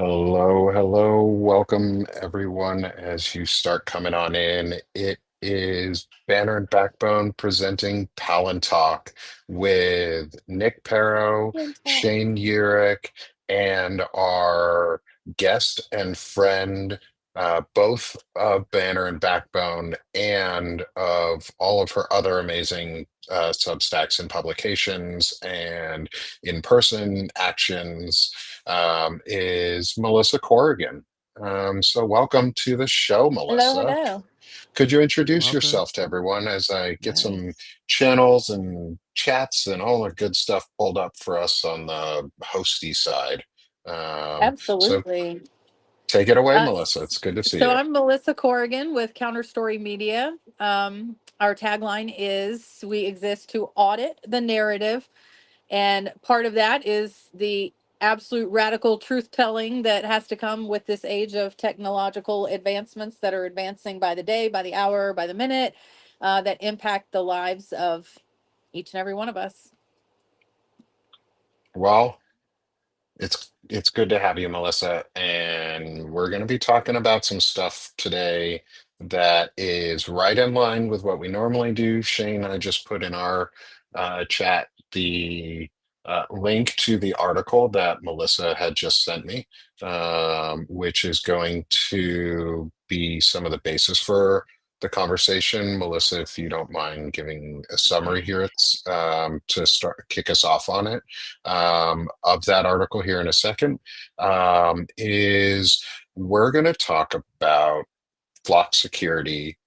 Hello, hello. Welcome everyone as you start coming on in. It is Banner and Backbone presenting Palantalk with Nick Perro, Palantalk. Shane Urich, and our guest and friend, both of Banner and Backbone and of all of her other amazing Substacks and publications and in-person actions is Melissa Corrigan. So, welcome to the show, Hello, Melissa. hello. Could you introduce Welcome. yourself to everyone as I get some Yes. channels and chats and all the good stuff pulled up for us on the hosty side? So, Absolutely. take it away, Uh, Melissa. It's good to see so you. I'm Melissa Corrigan with Counterstory Media. Our tagline is "We exist to audit the narrative," and part of that is the absolute radical truth telling that has to come with this age of technological advancements that are advancing by the day, by the hour, by the minute, that impact the lives of each and every one of us. Well, it's good to have you, Melissa, and we're going to be talking about some stuff today that is right in line with what we normally do. Shane, I just put in our chat the link to the article that Melissa had just sent me, which is going to be some of the basis for the conversation. Melissa, if you don't mind giving a summary here, it's to start kick us off on it of that article here in a second, is we're going to talk about flock security,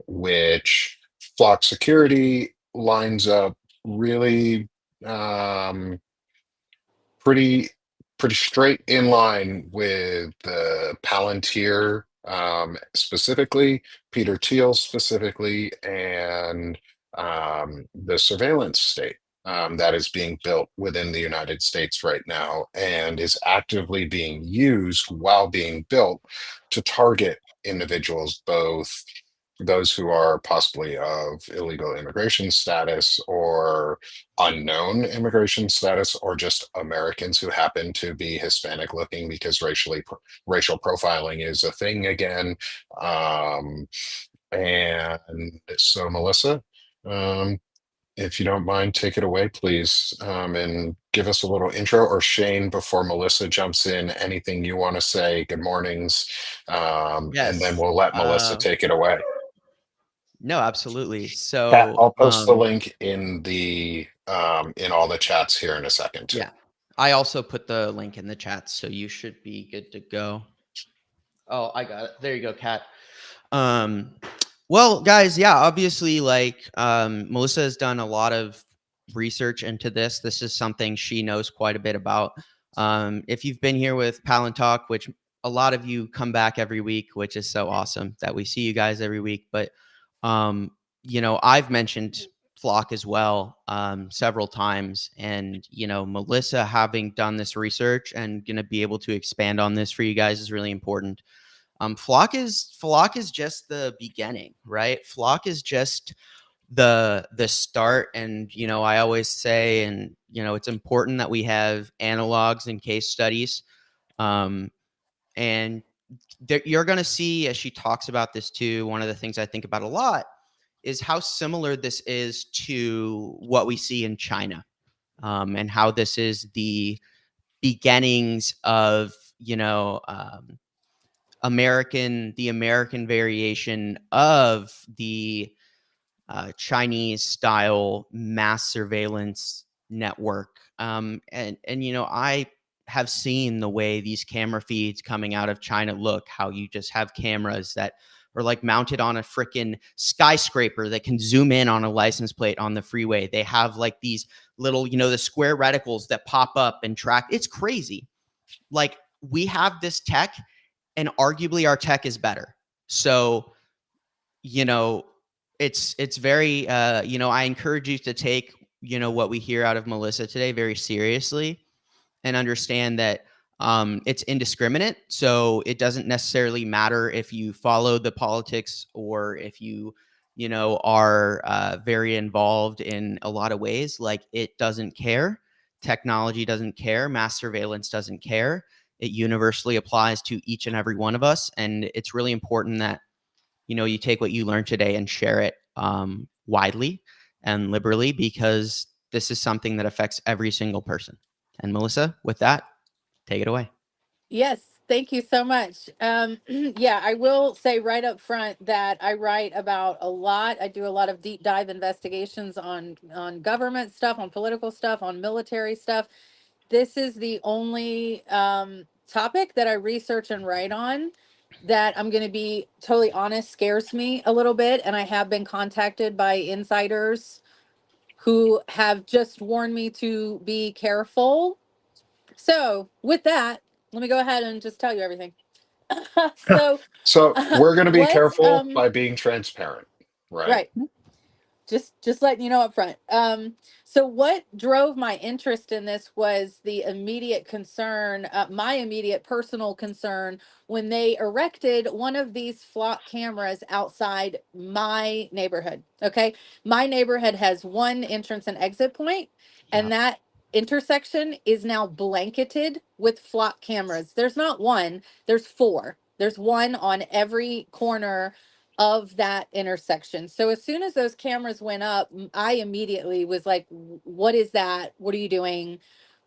which flock security lines up really um, pretty pretty straight in line with the Palantir specifically, Peter Thiel specifically, and the surveillance state that is being built within the United States right now and is actively being used while being built to target individuals, both those who are possibly of illegal immigration status or unknown immigration status, or just Americans who happen to be Hispanic looking because racial profiling is a thing again. Um, and so, Melissa, um, if you don't mind, take it away, please, and give us a little intro. Or Shane, before Melissa jumps in, anything you want to say? Good mornings, and then Yes. we'll let Melissa take it away. No, absolutely. Pat, So, I'll post the link in the in all the chats here in a second too. yeah, I also put the link in the chat, so you should be good to go. Oh, I got it. There you go, Kat. Um, well, guys, yeah, obviously, Melissa has done a lot of research into this. This is something she knows quite a bit about. If you've been here with Palantalk, which a lot of you come back every week, which is so awesome that we see you guys every week. But I've mentioned Flock as well several times, and Melissa having done this research and going to be able to expand on this for you guys is really important. Flock is just the beginning, right? Flock is just the start, and I always say, and it's important that we have analogs and case studies, um, and you're going to see as she talks about this too. One of the things I think about a lot is how similar this is to what we see in China, and how this is the beginnings of the American variation of the Chinese style mass surveillance network. And I have seen the way these camera feeds coming out of China look, how you just have cameras that are like mounted on a freaking skyscraper that can zoom in on a license plate on the freeway. They have like these little, the square reticles that pop up and track. It's crazy. Like, we have this tech, and arguably our tech is better. So, you know, it's very I encourage you to take, what we hear out of Melissa today very seriously, and understand that it's indiscriminate. So it doesn't necessarily matter if you follow the politics or if are very involved in a lot of ways. Like, it doesn't care. Technology doesn't care. Mass surveillance doesn't care. It universally applies to each and every one of us, and it's really important that you take what you learned today and share it widely and liberally, because this is something that affects every single person. And Melissa, with that, take it away. Yes, thank you so much. Yeah, I will say right up front that I write about a lot. I do a lot of deep dive investigations on government stuff, on political stuff, on military stuff. This is the only topic that I research and write on that, I'm going to be totally honest, scares me a little bit. And I have been contacted by insiders who have just warned me to be careful. So, with that, let me go ahead and just tell you everything. So, So we're going to be what careful by being transparent, right? right, just letting you know up front. So what drove my interest in this was the immediate concern, my immediate personal concern, when they erected one of these flock cameras outside my neighborhood. Okay, my neighborhood has one entrance and exit point, Yeah. and that intersection is now blanketed with flock cameras. There's not one, there's four. There's one on every corner of that intersection. So as soon as those cameras went up, I immediately was like, what is that? What are you doing?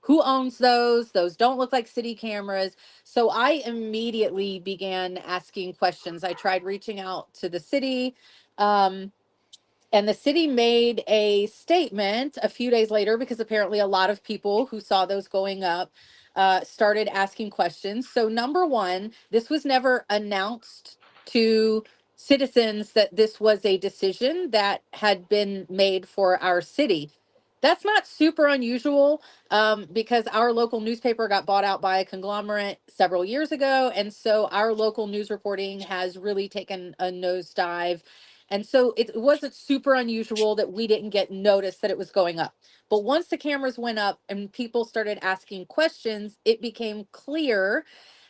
Who owns those? Those don't look like city cameras. So I immediately began asking questions. I tried reaching out to the city. Um, and the city made a statement a few days later, because apparently a lot of people who saw those going up started asking questions. So, number one, this was never announced to citizens that this was a decision that had been made for our city. That's not super unusual, because our local newspaper got bought out by a conglomerate several years ago. And so our local news reporting has really taken a nosedive, and so it wasn't super unusual that we didn't get notice that it was going up. But once the cameras went up and people started asking questions, it became clear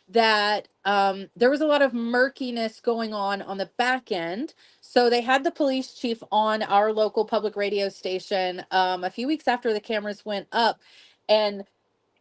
that there was a lot of murkiness going on the back end. So they had the police chief on our local public radio station a few weeks after the cameras went up. And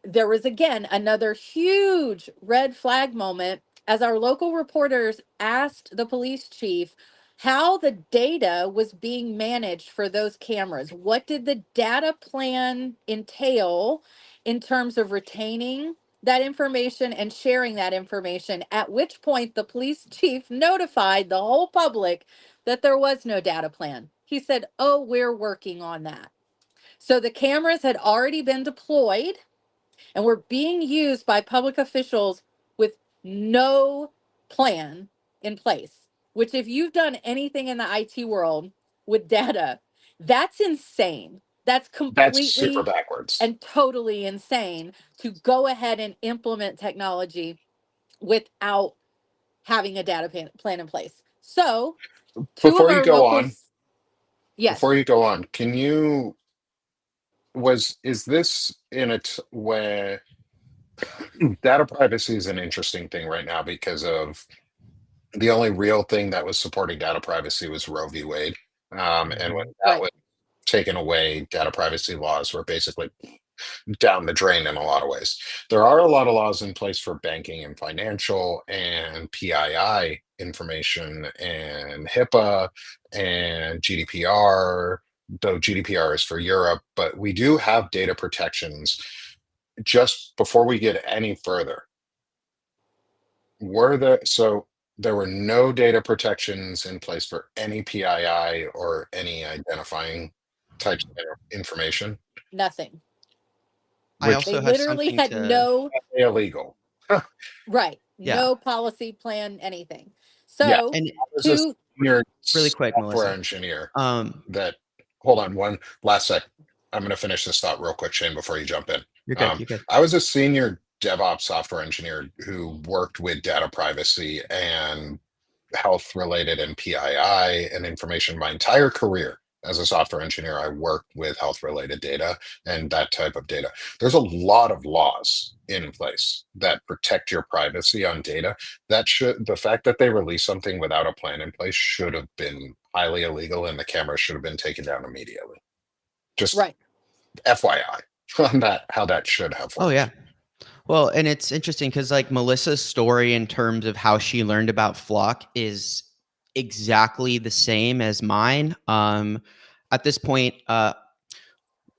there was again another huge red flag moment as our local reporters asked the police chief how the data was being managed for those cameras. What did the data plan entail in terms of retaining that information and sharing that information? At which point the police chief notified the whole public that there was no data plan. He said, "Oh, we're working on that." So the cameras had already been deployed and were being used by public officials with no plan in place, which, if you've done anything in the IT world with data, that's insane. That's That's super completely backwards. and totally insane to go ahead and implement technology without having a data plan in place. So, two of Before you our go on, locals, yes, can you was is this in where data privacy is an interesting thing right now because of the only real thing that was supporting data privacy was Roe v. Wade. And when Mhm. that right, was taken away, data privacy laws were basically down the drain in a lot of ways. There are a lot of laws in place for banking and financial and PII information and HIPAA and GDPR, though GDPR is for Europe, but we do have data protections. Just before we get any further, there were no data protections in place for any PII or any identifying types of information, nothing. I which They also have literally something had to, no, illegal. right, yeah. no policy plan, anything. Yeah, So, And I was a two, senior really quick, software Melissa. engineer Um, that, hold on one last sec. I'm going to finish this thought real quick, Shane, before you jump in. you're good. You're good. I was a senior DevOps software engineer who worked with data privacy and health related and PII and information my entire career. As a software engineer, I worked with health related data and that type of data. There's a lot of laws in place that protect your privacy on data. The fact that they released something without a plan in place should have been highly illegal and the camera should have been taken down immediately. Just right. FYI on that, how that should have Oh, worked. yeah. Well, and it's interesting because like Melissa's story in terms of how she learned about Flock is exactly the same as mine. At this point, I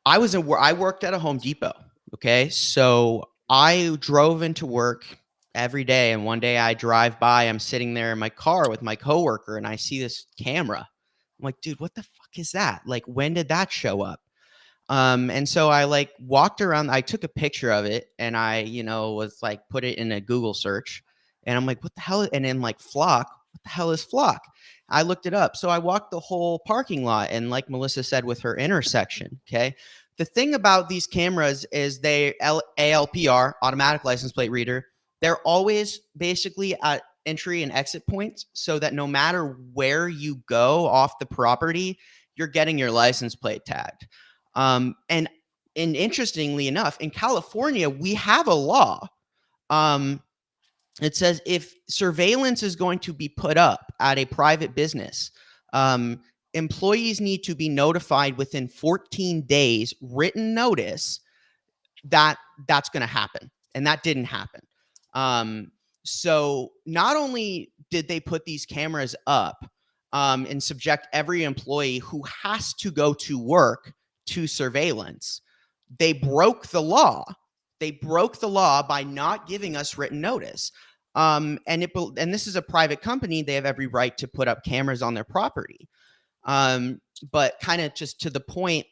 worked at a Home Depot. Okay, so I drove into work every day, and one day I drive by. I'm sitting there in my car with my coworker, and I see this camera. I'm like, dude, what the fuck is that? Like, when did that show up? And so I like walked around, I took a picture of it and I, was like, put it in a Google search and I'm like, what the hell? And then like Flock, what the hell is Flock? I looked it up. So I walked the whole parking lot and like Melissa said with her intersection. Okay. The thing about these cameras is ALPR, automatic license plate reader. They're always basically at entry and exit points so that no matter where you go off the property, you're getting your license plate tagged. And interestingly enough, in California, we have a law. It says if surveillance is going to be put up at a private business, employees need to be notified within 14 days, written notice that that's going to happen. And that didn't happen. So not only did they put these cameras up and subject every employee who has to go to work to surveillance, they broke the law. They broke the law by not giving us written notice. And this is a private company. They have every right to put up cameras on their property. But kind of just to the point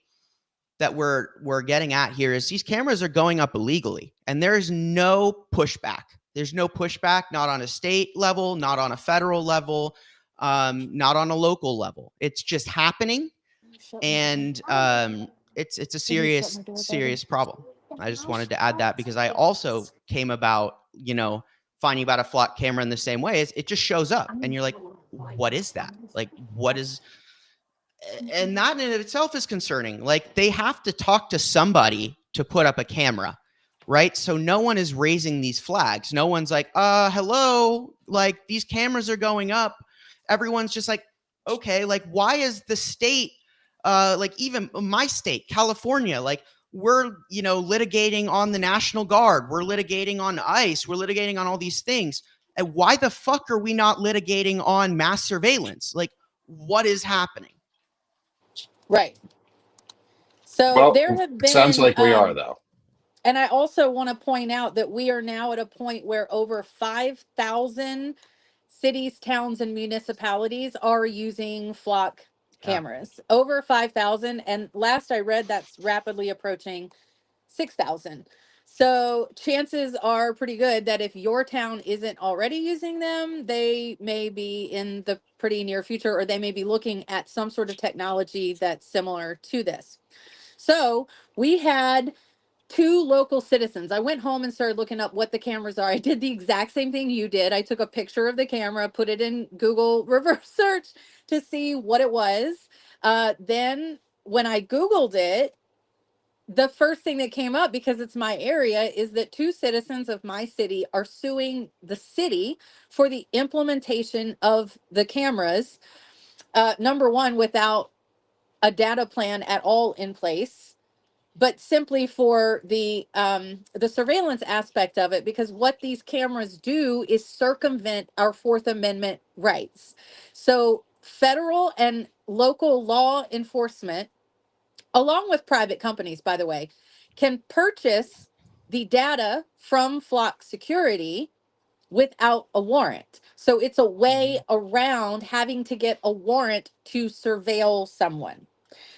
that we're getting at here is these cameras are going up illegally, and there is no pushback. There's no pushback, not on a state level, not on a federal level, not on a local level. It's just happening, and it's a serious problem. I just wanted to add that because I also came about, finding about a Flock camera in the same way. Is it just shows up, and you're like, what is that? Like, what is? And that in itself is concerning. Like they have to talk to somebody to put up a camera, right? So no one is raising these flags. No one's like, hello, like these cameras are going up. Everyone's just like, okay, like why is the state, like even my state, California, like we're, litigating on the National Guard, we're litigating on ICE, we're litigating on all these things. And why the fuck are we not litigating on mass surveillance? Like what is happening? Right. So Well, there have it sounds been, like we are, though. and I also want to point out that we are now at a point where over 5,000 cities, towns, and municipalities are using Flock Yeah. cameras. Over 5,000. And last I read, that's rapidly approaching 6,000. So chances are pretty good that if your town isn't already using them, they may be in the pretty near future, or they may be looking at some sort of technology that's similar to this. So we had two local citizens. I went home and started looking up what the cameras are. I did the exact same thing you did. I took a picture of the camera, put it in Google reverse search to see what it was. Then when I Googled it, the first thing that came up, because it's my area, is that two citizens of my city are suing the city for the implementation of the cameras. Number one, without a data plan at all in place, but simply for the surveillance aspect of it, because what these cameras do is circumvent our Fourth Amendment rights. So federal and local law enforcement, along with private companies, by the way, can purchase the data from Flock Security without a warrant. So it's a way around having to get a warrant to surveil someone.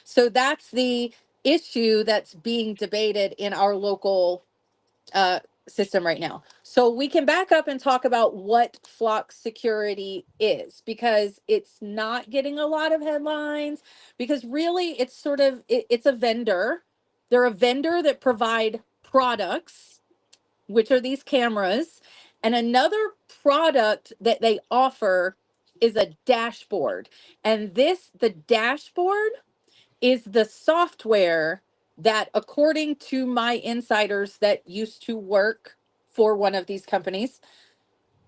So that's the issue that's being debated in our local uh, system right now. So we can back up and talk about what Flock Security is, because it's not getting a lot of headlines, because really it's sort of it's a vendor. They're a vendor that provide products, which are these cameras, and another product that they offer is a dashboard. And the dashboard is the software that, according to my insiders that used to work for one of these companies,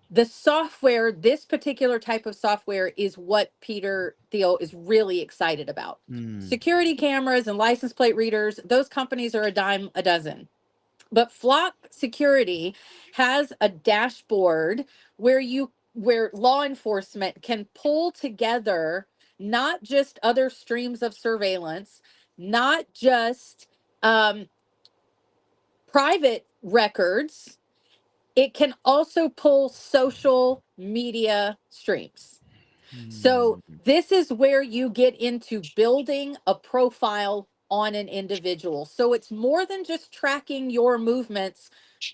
the software, this particular type of software, is what Peter Thiel is really excited about. Mm. Security cameras and license plate readers, those companies are a dime a dozen. But Flock Security has a dashboard where law enforcement can pull together not just other streams of surveillance, not just um, private records. It can also pull social media streams. So this is where you get into building a profile on an individual. So it's more than just tracking your movements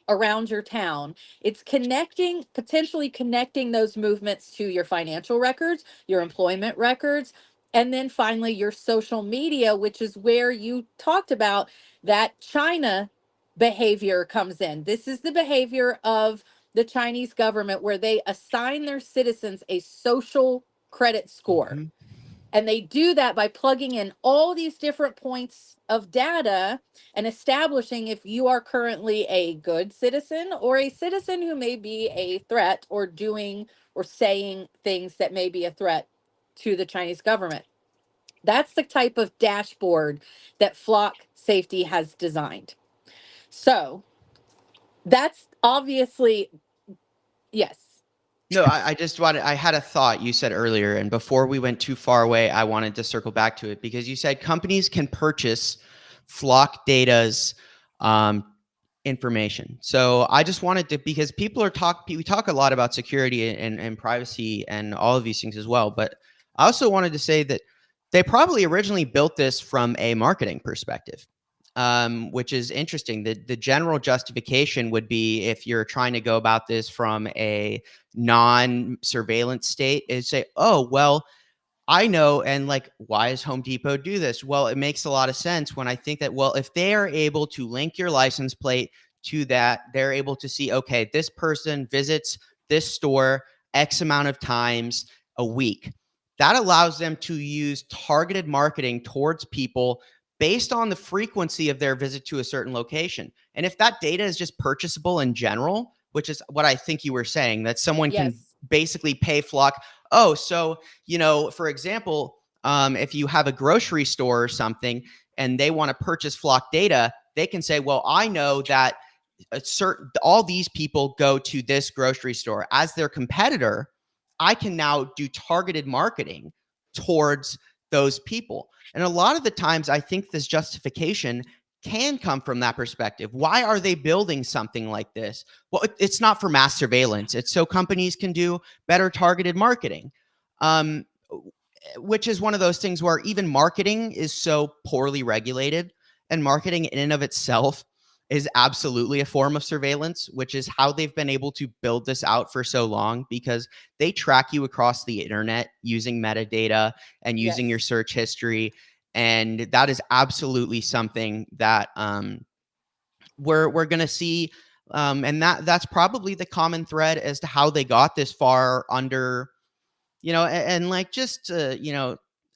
around your town. It's potentially connecting those movements to your financial records, your employment records, and then finally your social media, which is where you talked about that China behavior comes in. This is the behavior of the Chinese government where they assign their citizens a social credit score. Mm-hmm. And they do that by plugging in all these different points of data and establishing if you are currently a good citizen or a citizen who may be a threat or doing or saying things that may be a threat to the Chinese government. That's the type of dashboard that Flock Safety has designed. So that's obviously, yes. No, I just wanted, I had a thought you said earlier, and before we went too far away, I wanted to circle back to it because you said companies can purchase Flock Data's um, information. So I just wanted to, because we talk a lot about security and privacy and all of these things as well, but I also wanted to say that they probably originally built this from a marketing perspective. Which is interesting. The general justification would be if you're trying to go about this from a non-surveillance state is say, oh, well, I know. And like, why does Home Depot do this? Well, it makes a lot of sense when I think that, well, if they are able to link your license plate to that, they're able to see, okay, this person visits this store X amount of times a week. That allows them to use targeted marketing towards people based on the frequency of their visit to a certain location. And if that data is just purchasable in general, which is what I think you were saying, that someone can Yes. basically pay Flock. Oh, so, for example, if you have a grocery store or something and they want to purchase Flock data, they can say, well, I know that all these people go to this grocery store. As their competitor, I can now do targeted marketing towards those people. And a lot of the times, I think this justification can come from that perspective. Why are they building something like this? Well, it's not for mass surveillance. It's so companies can do better targeted marketing. Um, which is one of those things where even marketing is so poorly regulated, and marketing in and of itself is absolutely a form of surveillance, which is how they've been able to build this out for so long, because they track you across the internet using metadata and using your Yes. search history. And that is absolutely something that we're going to see. And that's probably the common thread as to how they got this far under, and like, just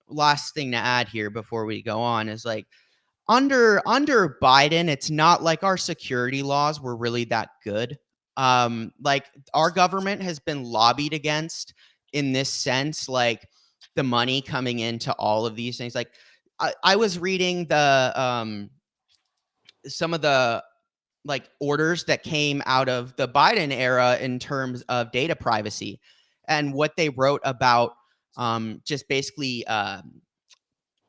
last thing to add here before we go on is like, under Biden, it's not like our security laws were really that good. Like, our government has been lobbied against in this sense, like the money coming into all of these things. Like, I was reading some of the like orders that came out of the Biden era in terms of data privacy and what they wrote about, just basically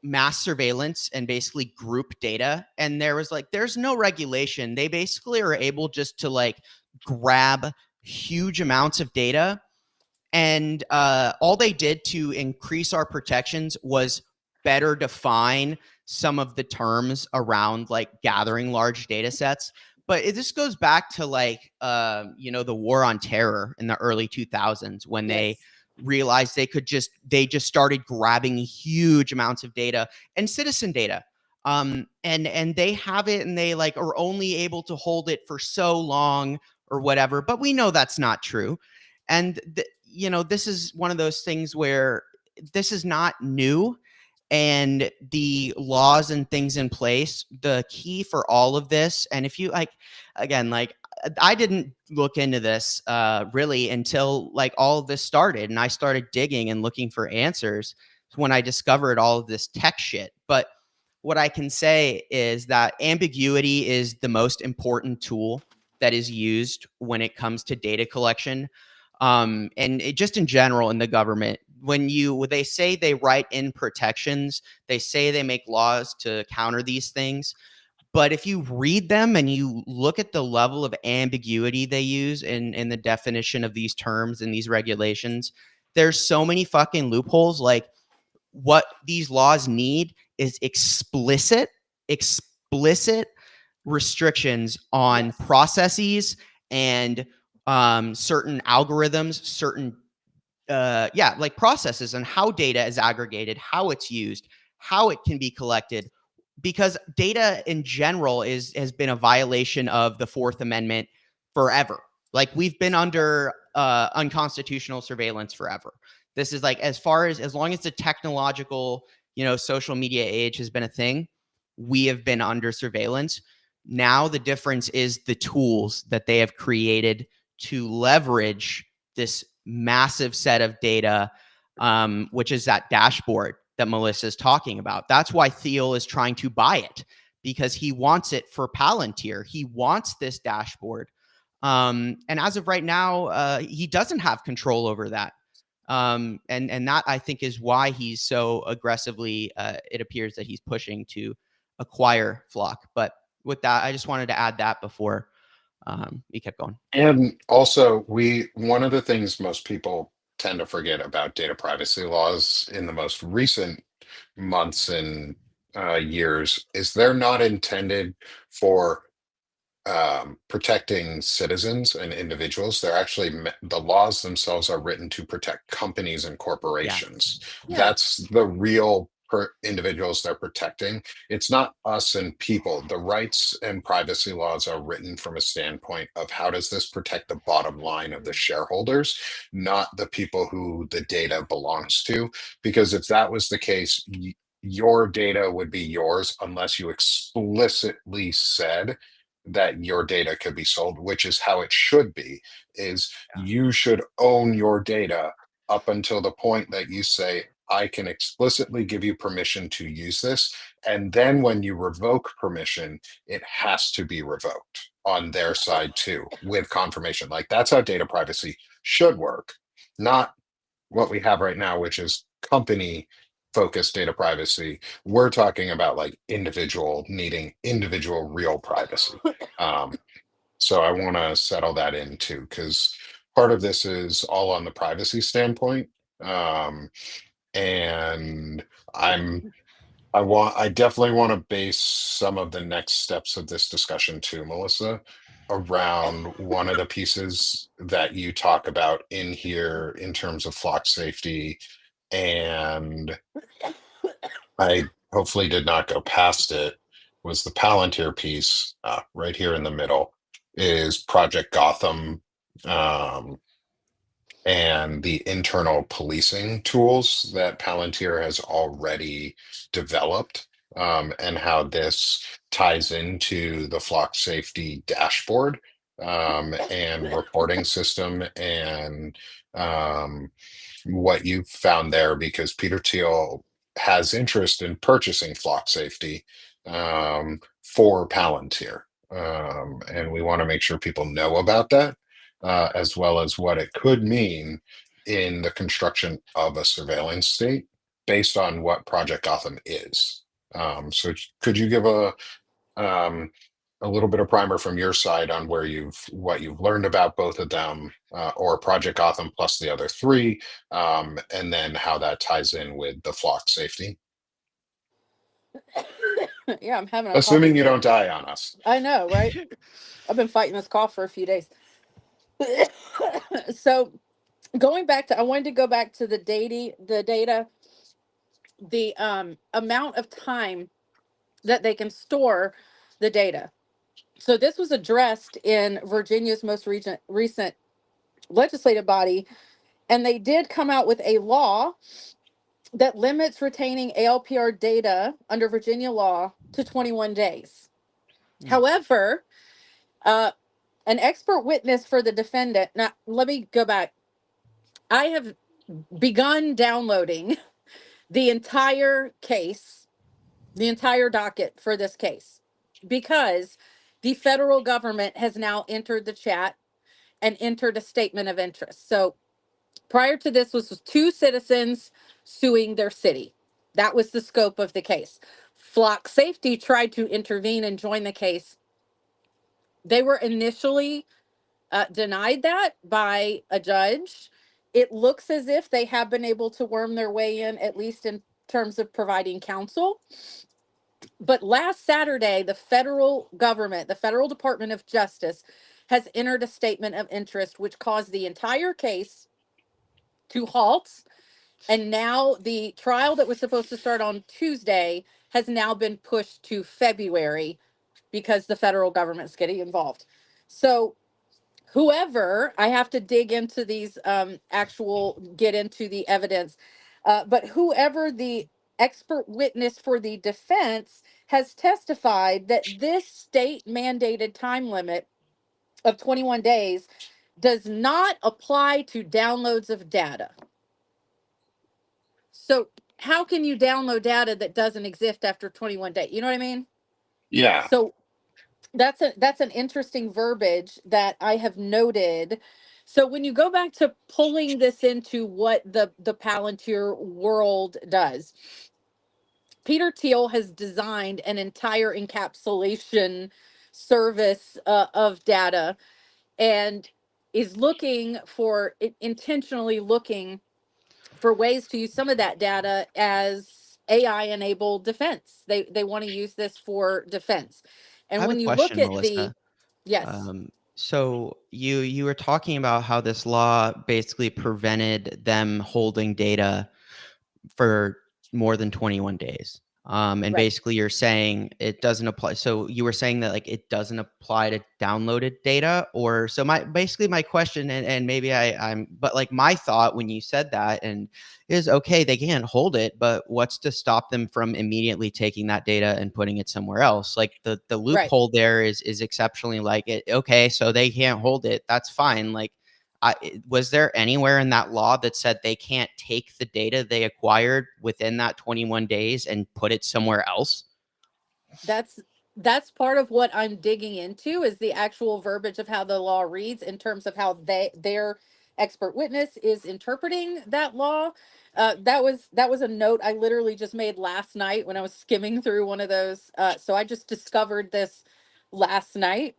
mass surveillance and basically group data. And there was like, there's no regulation. They basically are able just to like grab huge amounts of data. And all they did to increase our protections was better define some of the terms around like gathering large data sets. But this goes back to like, the war on terror in the early 2000s, when they Yes. realized they just started grabbing huge amounts of data and citizen data. And they have it, and they like are only able to hold it for so long or whatever. But we know that's not true. And this is one of those things where this is not new, and the laws and things in place, the key for all of this. And if you like, again, like, I didn't look into this really until like all of this started, and I started digging and looking for answers when I discovered all of this tech shit. But what I can say is that ambiguity is the most important tool that is used when it comes to data collection. And just in general in the government, when they say they write in protections, they say they make laws to counter these things. But if you read them and you look at the level of ambiguity they use in the definition of these terms and these regulations, there's so many fucking loopholes. Like, what these laws need is explicit restrictions on processes and certain algorithms, certain like processes and how data is aggregated, how it's used, how it can be collected, because data in general has been a violation of the Fourth Amendment forever. Like, we've been under unconstitutional surveillance forever. This is like, as long as the technological, social media age has been a thing, we have been under surveillance. Now the difference is the tools that they have created to leverage this massive set of data, which is that dashboard that Melissa's talking about. That's why Thiel is trying to buy it, because he wants it for Palantir. He wants this dashboard. And as of right now, he doesn't have control over that. And that, I think, is why he's so aggressively, it appears that he's pushing to acquire Flock. But with that, I just wanted to add that before you kept going. And also, one of the things most people tend to forget about data privacy laws in the most recent months and years is they're not intended for protecting citizens and individuals. They're actually the laws themselves are written to protect companies and corporations. Yeah. That's the real individuals they're protecting. It's not us and people. The rights and privacy laws are written from a standpoint of how does this protect the bottom line of the shareholders, not the people who the data belongs to. Because if that was the case, your data would be yours unless you explicitly said that your data could be sold, which is how it should be, is you should own your data up until the point that you say, I can explicitly give you permission to use this. And then when you revoke permission, it has to be revoked on their side too, with confirmation. Like, that's how data privacy should work, not what we have right now, which is company focused data privacy. We're talking about like individual needing individual real privacy. So I want to settle that in too, because part of this is all on the privacy standpoint. And I'm I definitely want to base some of the next steps of this discussion too, Melissa, around one of the pieces that you talk about in here in terms of flock safety. And I hopefully did not go past it, was the Palantir piece, right here in the middle is Project Gotham, um, and the internal policing tools that Palantir has already developed, and how this ties into the flock safety dashboard, and reporting system, and what you found there, because Peter Thiel has interest in purchasing flock safety, for Palantir. And we want to make sure people know about that, as well as what it could mean in the construction of a surveillance state based on what Project Gotham is. So could you give um, a little bit of primer from your side on what you've learned about both of them, or Project Gotham plus the other three, and then how that ties in with the flock safety? Yeah, I'm having a cough. Assuming you don't die on us. I know, right? I've been fighting this cough for a few days. So I wanted to go back to the data, the amount of time that they can store the data. So this was addressed in Virginia's most recent legislative body, and they did come out with a law that limits retaining ALPR data under Virginia law to 21 days. However, an expert witness for the defendant. Now, let me go back. I have begun downloading the entire case the entire docket for this case, because the federal government has now entered the chat and entered a statement of interest. So prior to this was two citizens suing their city. That was the scope of the case. Flock Safety tried to intervene and join the case. They were initially denied that by a judge. It looks as if they have been able to worm their way in, at least in terms of providing counsel. But last Saturday, the federal government, the federal Department of Justice, has entered a statement of interest, which caused the entire case to halt. And now the trial that was supposed to start on Tuesday has now been pushed to February because the federal government's getting involved. So whoever, I have to dig into these get into the evidence, but whoever the expert witness for the defense has testified that this state mandated time limit of 21 days does not apply to downloads of data. So how can you download data that doesn't exist after 21 days? You know what I mean? Yeah. So that's an interesting verbiage that I have noted. So when you go back to pulling this into what the Palantir world does, Peter Thiel has designed an entire encapsulation service of data, and is looking for intentionally looking for ways to use some of that data as AI enabled defense. They want to use this for defense. I And have a when you look question, at the, Melissa. yes, So you were talking about how this law basically prevented them holding data for more than 21 days. And right, basically you're saying it doesn't apply. So you were saying that like it doesn't apply to downloaded data, or so my question, and maybe I'm but like my thought when you said that and is okay, they can't hold it, but what's to stop them from immediately taking that data and putting it somewhere else? Like the right. loophole there is exceptionally like it, okay, so they can't hold it. That's fine. Like was there anywhere in that law that said they can't take the data they acquired within that 21 days and put it somewhere else? That's that's part of what I'm digging into, is the actual verbiage of how the law reads in terms of how their expert witness is interpreting that law. That was a note I literally just made last night when I was skimming through one of those. So I just discovered this last night.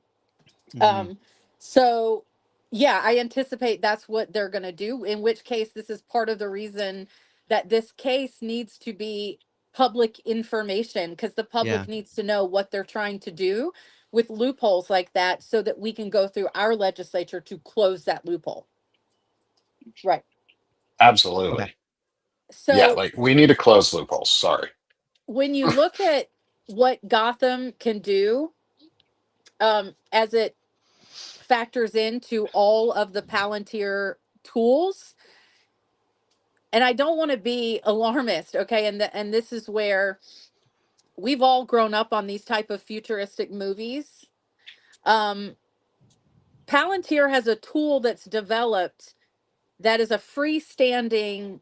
Hmm. Um, so yeah, I anticipate that's what they're going to do, in which case this is part of the reason that this case needs to be public information, because the Yeah. public needs to know what they're trying to do with loopholes like that, so that we can go through our legislature to close that loophole. Right. Okay. Absolutely. Yeah, So like we need to close loopholes. Sorry. when you look at what Gotham can do, as it factors into all of the Palantir tools, and I don't want to be alarmist, okay? And this is where we've all grown up on these type of futuristic movies. Um, Palantir has a tool that's developed that is a freestanding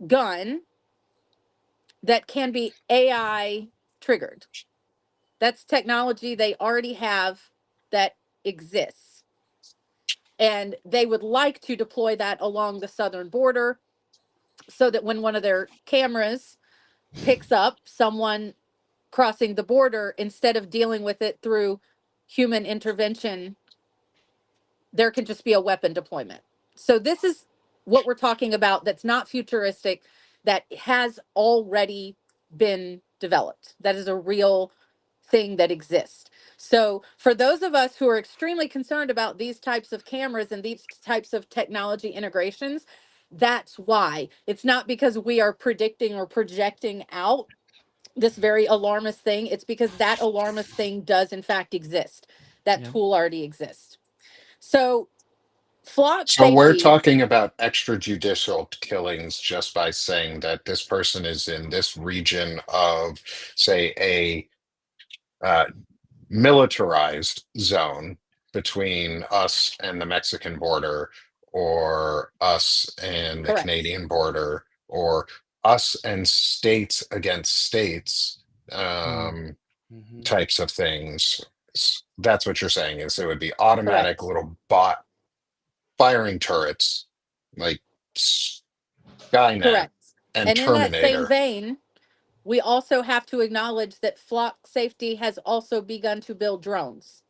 gun that can be AI triggered. That's technology they already have that exists. And they would like to deploy that along the southern border, so that when one of their cameras picks up someone crossing the border, instead of dealing with it through human intervention, there can just be a weapon deployment. So this is what we're talking about, that's not futuristic, that has already been developed. That is a real thing that exists. So for those of us who are extremely concerned about these types of cameras and these types of technology integrations, that's why. It's not because we are predicting or projecting out this very alarmist thing. It's because that alarmist thing does in fact exist. That Yeah. tool already exists. So flock So we're safety, talking about extrajudicial killings just by saying that this person is in this region of, say, a uh, militarized zone between us and the Mexican border, or us and the correct. Canadian border, or us and states against states. um, Mm-hmm. types of things. That's what you're saying is it would be automatic Correct. little bot firing turrets like Skynet Correct. and And in that same Terminator. vein, we also have to acknowledge that Flock Safety has also begun to build drones.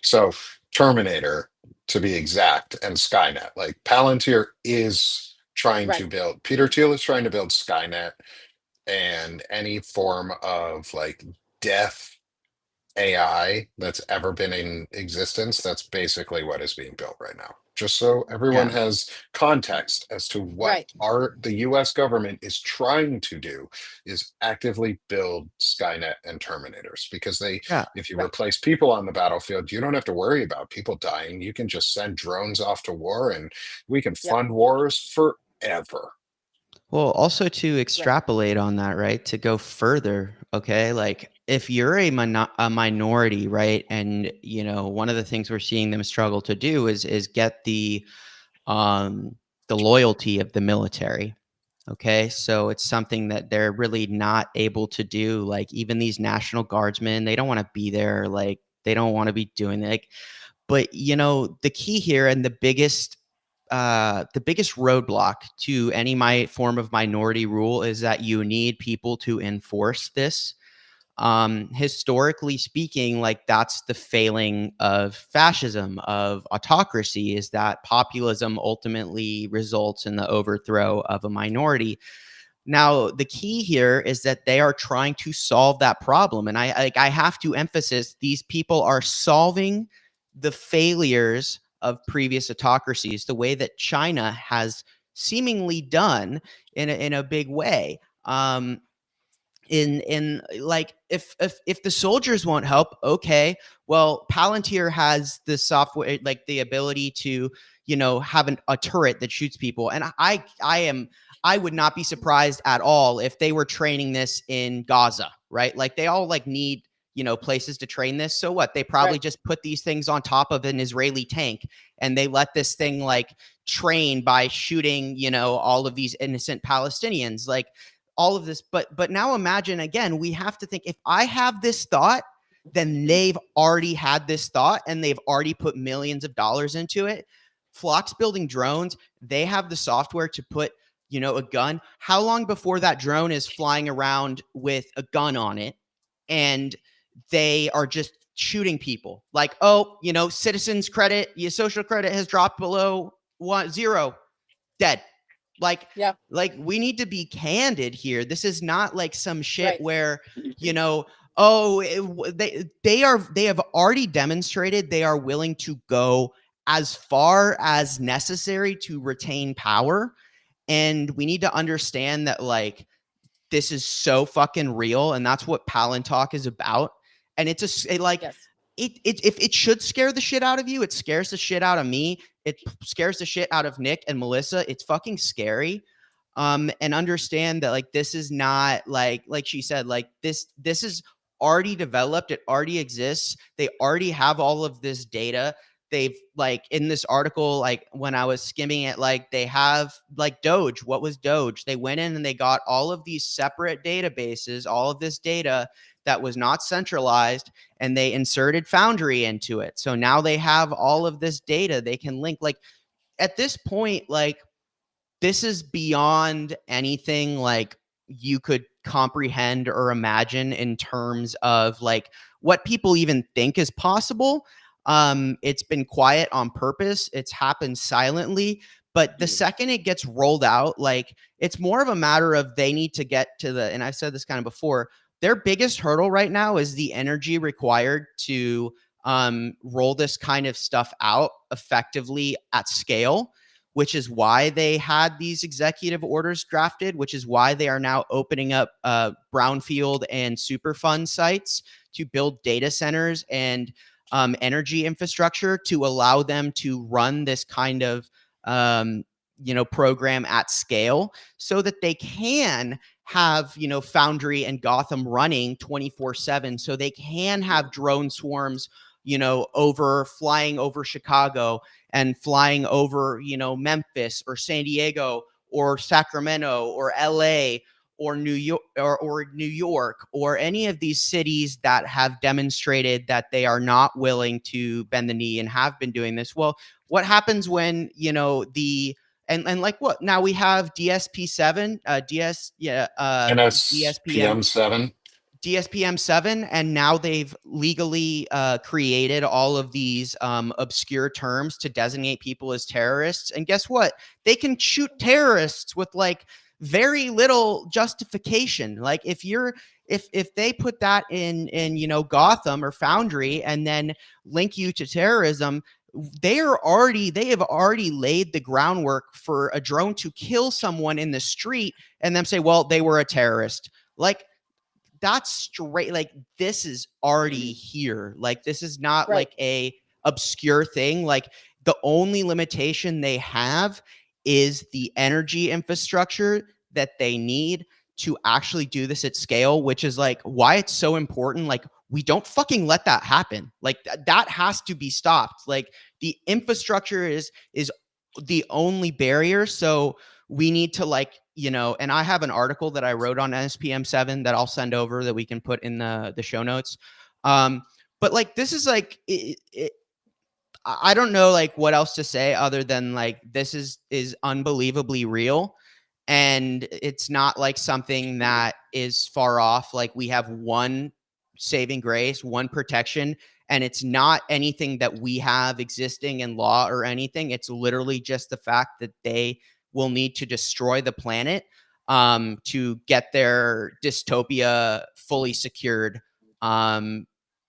So Terminator, to be exact, and Skynet. Like Palantir is trying to Right. build. Peter Thiel is trying to build Skynet and any form of like death AI that's ever been in existence. That's basically what is being built right now. Just so everyone Yeah. has context as to what Right. the US government is trying to do is actively build Skynet and Terminators because Yeah. if you Right. replace people on the battlefield, you don't have to worry about people dying. You can just send drones off to war and we can Yep. fund wars forever. Well, also to Right. extrapolate on that, right? To go further, okay? Like if you're a minority, right? And one of the things we're seeing them struggle to do is get um the loyalty of the military. Okay? So it's something that they're really not able to do. Like even these National Guardsmen, they don't want to be there. Like they don't want to be doing it. Like, but the key here and the biggest roadblock to any form of minority rule is that you need people to enforce this. Historically speaking, like that's the failing of fascism, of autocracy, is that populism ultimately results in the overthrow of a minority. Now, the key here is that they are trying to solve that problem. And I have to emphasize these people are solving the failures of previous autocracies, the way that China has seemingly done in a big way. In like if the soldiers won't help, okay, well Palantir has the software, like the ability to have a turret that shoots people, and I would not be surprised at all if they were training this in Gaza, right? Like they all like need places to train this. So what, they probably Right. just put these things on top of an Israeli tank and they let this thing like train by shooting all of these innocent Palestinians, like all of this. But now imagine again, we have to think, if I have this thought, then they've already had this thought and they've already put millions of dollars into it. Flock's building drones, they have the software to put a gun. How long before that drone is flying around with a gun on it and they are just shooting people? Like, oh, citizens credit, your social credit has dropped below 0, dead. Like, Yeah. we need to be candid here. This is not like some shit Right. where, oh, they have already demonstrated they are willing to go as far as necessary to retain power. And we need to understand that like this is so fucking real, and that's what Palantalk is about. And Yes. if it should scare the shit out of you, it scares the shit out of me. It scares the shit out of Nick and Melissa. It's fucking scary. And understand that like this is not like she said, like this is already developed. It already exists. They already have all of this data. They've like in this article, like when I was skimming it, like they have like Doge. What was Doge? They went in and they got all of these separate databases, all of this data that was not centralized, and they inserted Foundry into it. So now they have all of this data they can link. Like at this point, like this is beyond anything like you could comprehend or imagine in terms of like what people even think is possible. It's been quiet on purpose. It's happened silently, but the second it gets rolled out, like it's more of a matter of they need to get to and I've said this kind of before, their biggest hurdle right now is the energy required to roll this kind of stuff out effectively at scale, which is why they had these executive orders drafted, which is why they are now opening up brownfield and Superfund sites to build data centers and energy infrastructure to allow them to run this kind of program at scale, so that they can have Foundry and Gotham running 24/7, so they can have drone swarms flying over Chicago and flying over Memphis or San Diego or Sacramento or LA or New York or any of these cities that have demonstrated that they are not willing to bend the knee and have been doing this. Well, what happens when, you know, and like what now we have DSP7, DSPM NSPM7. DSPM7, and now they've legally created all of these obscure terms to designate people as terrorists. And guess what? They can shoot terrorists with like very little justification. Like if they put that in you know Gotham or Foundry and then link you to terrorism, they have already laid the groundwork for a drone to kill someone in the street and then say, well, they were a terrorist. Like that's straight, like this is already here. Like this is not Right. like a obscure thing. Like the only limitation they have is the energy infrastructure that they need to actually do this at scale, which is like why it's so important. Like we don't fucking let that happen. Like that has to be stopped. Like the infrastructure is the only barrier. So we need to like, you know, and I have an article that I wrote on NSPM7 that I'll send over that we can put in the show notes. But like this is like I don't know like what else to say other than like this is unbelievably real, and it's not like something that is far off. Like we have one saving grace, one protection, and it's not anything that we have existing in law or anything. It's literally just the fact that they will need to destroy the planet to get their dystopia fully secured.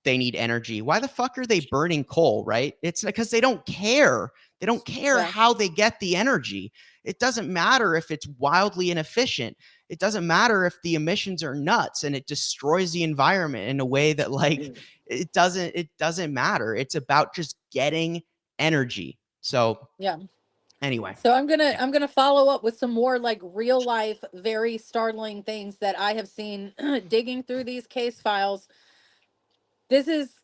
They need energy. Why the fuck are they burning coal, right? It's because they don't care. They don't care how they get the energy. It doesn't matter if it's wildly inefficient. It doesn't matter if the emissions are nuts and it destroys the environment in a way that like it doesn't matter. It's about just getting energy. So Yeah. anyway. So I'm gonna follow up with some more like real life, very startling things that I have seen digging through these case files. This is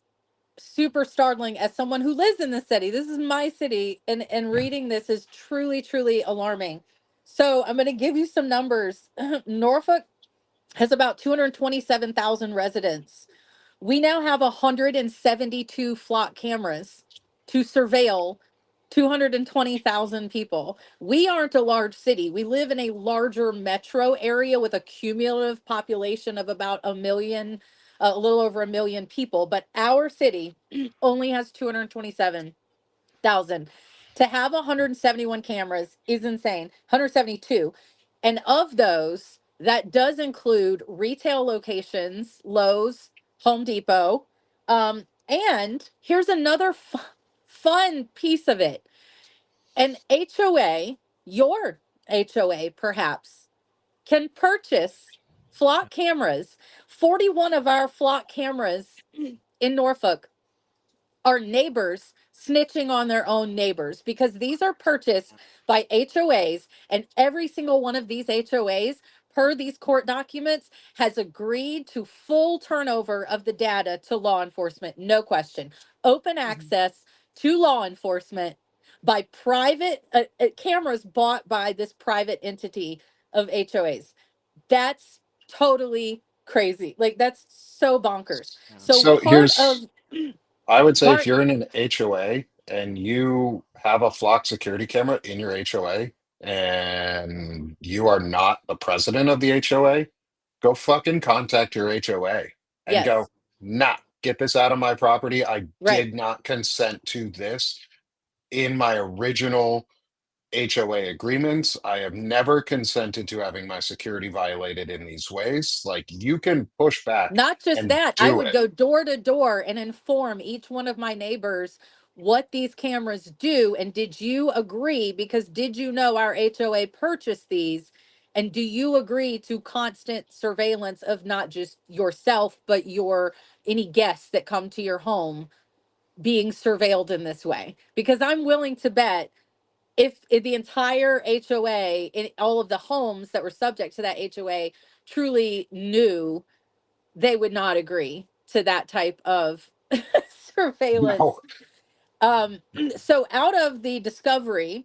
super startling as someone who lives in the city. This is my city, and reading this is truly, truly alarming. So I'm gonna give you some numbers. Norfolk has about 227,000 residents. We now have 172 flock cameras to surveil 220,000 people. We aren't a large city. We live in a larger metro area with a cumulative population of about a million, a little over a million people. But our city only has 227,000. To have 171 cameras is insane. 172. And of those, that does include retail locations, Lowe's, Home Depot. And here's another fun piece of it. An HOA, your HOA perhaps, can purchase flock cameras. 41 of our flock cameras in Norfolk are neighbors snitching on their own neighbors because these are purchased by HOAs, and every single one of these HOAs, per these court documents, has agreed to full turnover of the data to law enforcement. No question. Open access to law enforcement by private cameras bought by this private entity of HOAs. That's totally crazy. Like that's so bonkers. So So part of I would say if part you're in an HOA and you have a flock security camera in your HOA and you are not the president of the HOA, go fucking contact your HOA and go, yes, nah, get this out of my property. I right. did not consent to this in my original HOA agreements. I have never consented to having my security violated in these ways. Like you can push back Not just and that, I do would it. go door to door and inform each one of my neighbors what these cameras do. And did you agree? Because did you know our HOA purchased these? And do you agree to constant surveillance of not just yourself, but your any guests that come to your home being surveilled in this way? Because I'm willing to bet if the entire HOA in all of the homes that were subject to that HOA truly knew, they would not agree to that type of No. surveillance. Um, so, out of the discovery,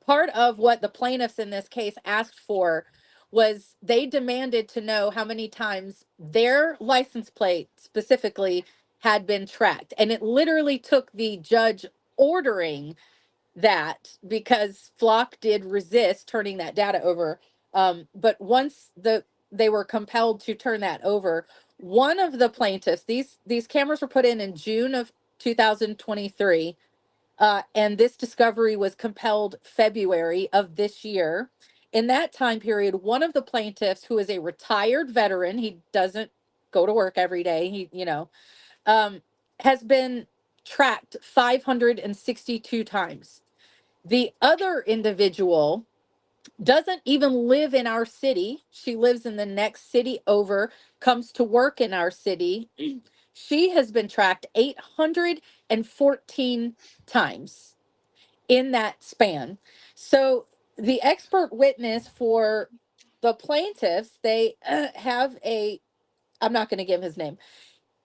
part of what the plaintiffs in this case asked for was they demanded to know how many times their license plate specifically had been tracked. And it literally took the judge ordering that, because Flock did resist turning that data over. But once they were compelled to turn that over, one of the plaintiffs, these cameras were put in June of 2023, and this discovery was compelled February of this year. In that time period, one of the plaintiffs, who is a retired veteran, he doesn't go to work every day, um, has been tracked 562 times. The other individual doesn't even live in our city. She lives in the next city over, comes to work in our city. She has been tracked 814 times in that span. So the expert witness for the plaintiffs, they have I'm not going to give his name.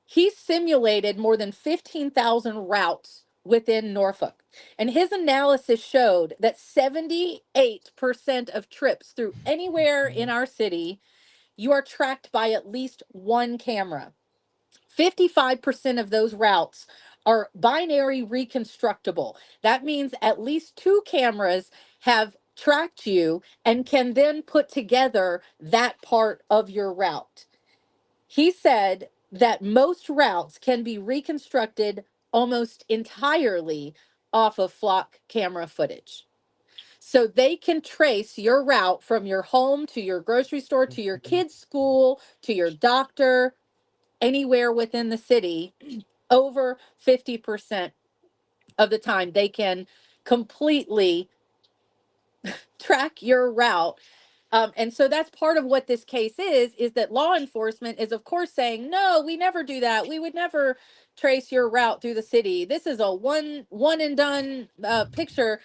He simulated more than 15,000 routes within Norfolk. And his analysis showed that 78% of trips through anywhere in our city, you are tracked by at least one camera. 55% of those routes are binary reconstructible. That means at least two cameras have tracked you and can then put together that part of your route. He said that most routes can be reconstructed almost entirely off of flock camera footage. So they can trace your route from your home to your grocery store to your kid's school to your doctor, anywhere within the city. Over 50% of the time, they can completely track your route. And so that's part of what this case is that law enforcement is, of course, saying, no, we never do that. We would never trace your route through the city. This is a one and done picture.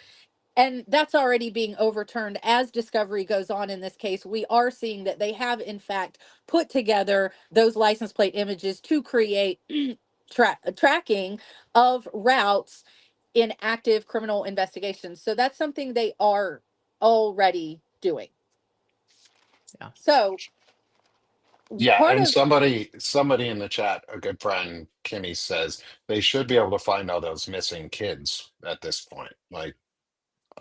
And that's already being overturned as discovery goes on in this case. We are seeing that they have, in fact, put together those license plate images to create tracking of routes in active criminal investigations. So that's something they are already doing. Yeah. So Yeah, part and of, somebody in the chat, a good friend, Kimmy, says they should be able to find all those missing kids at this point. Like,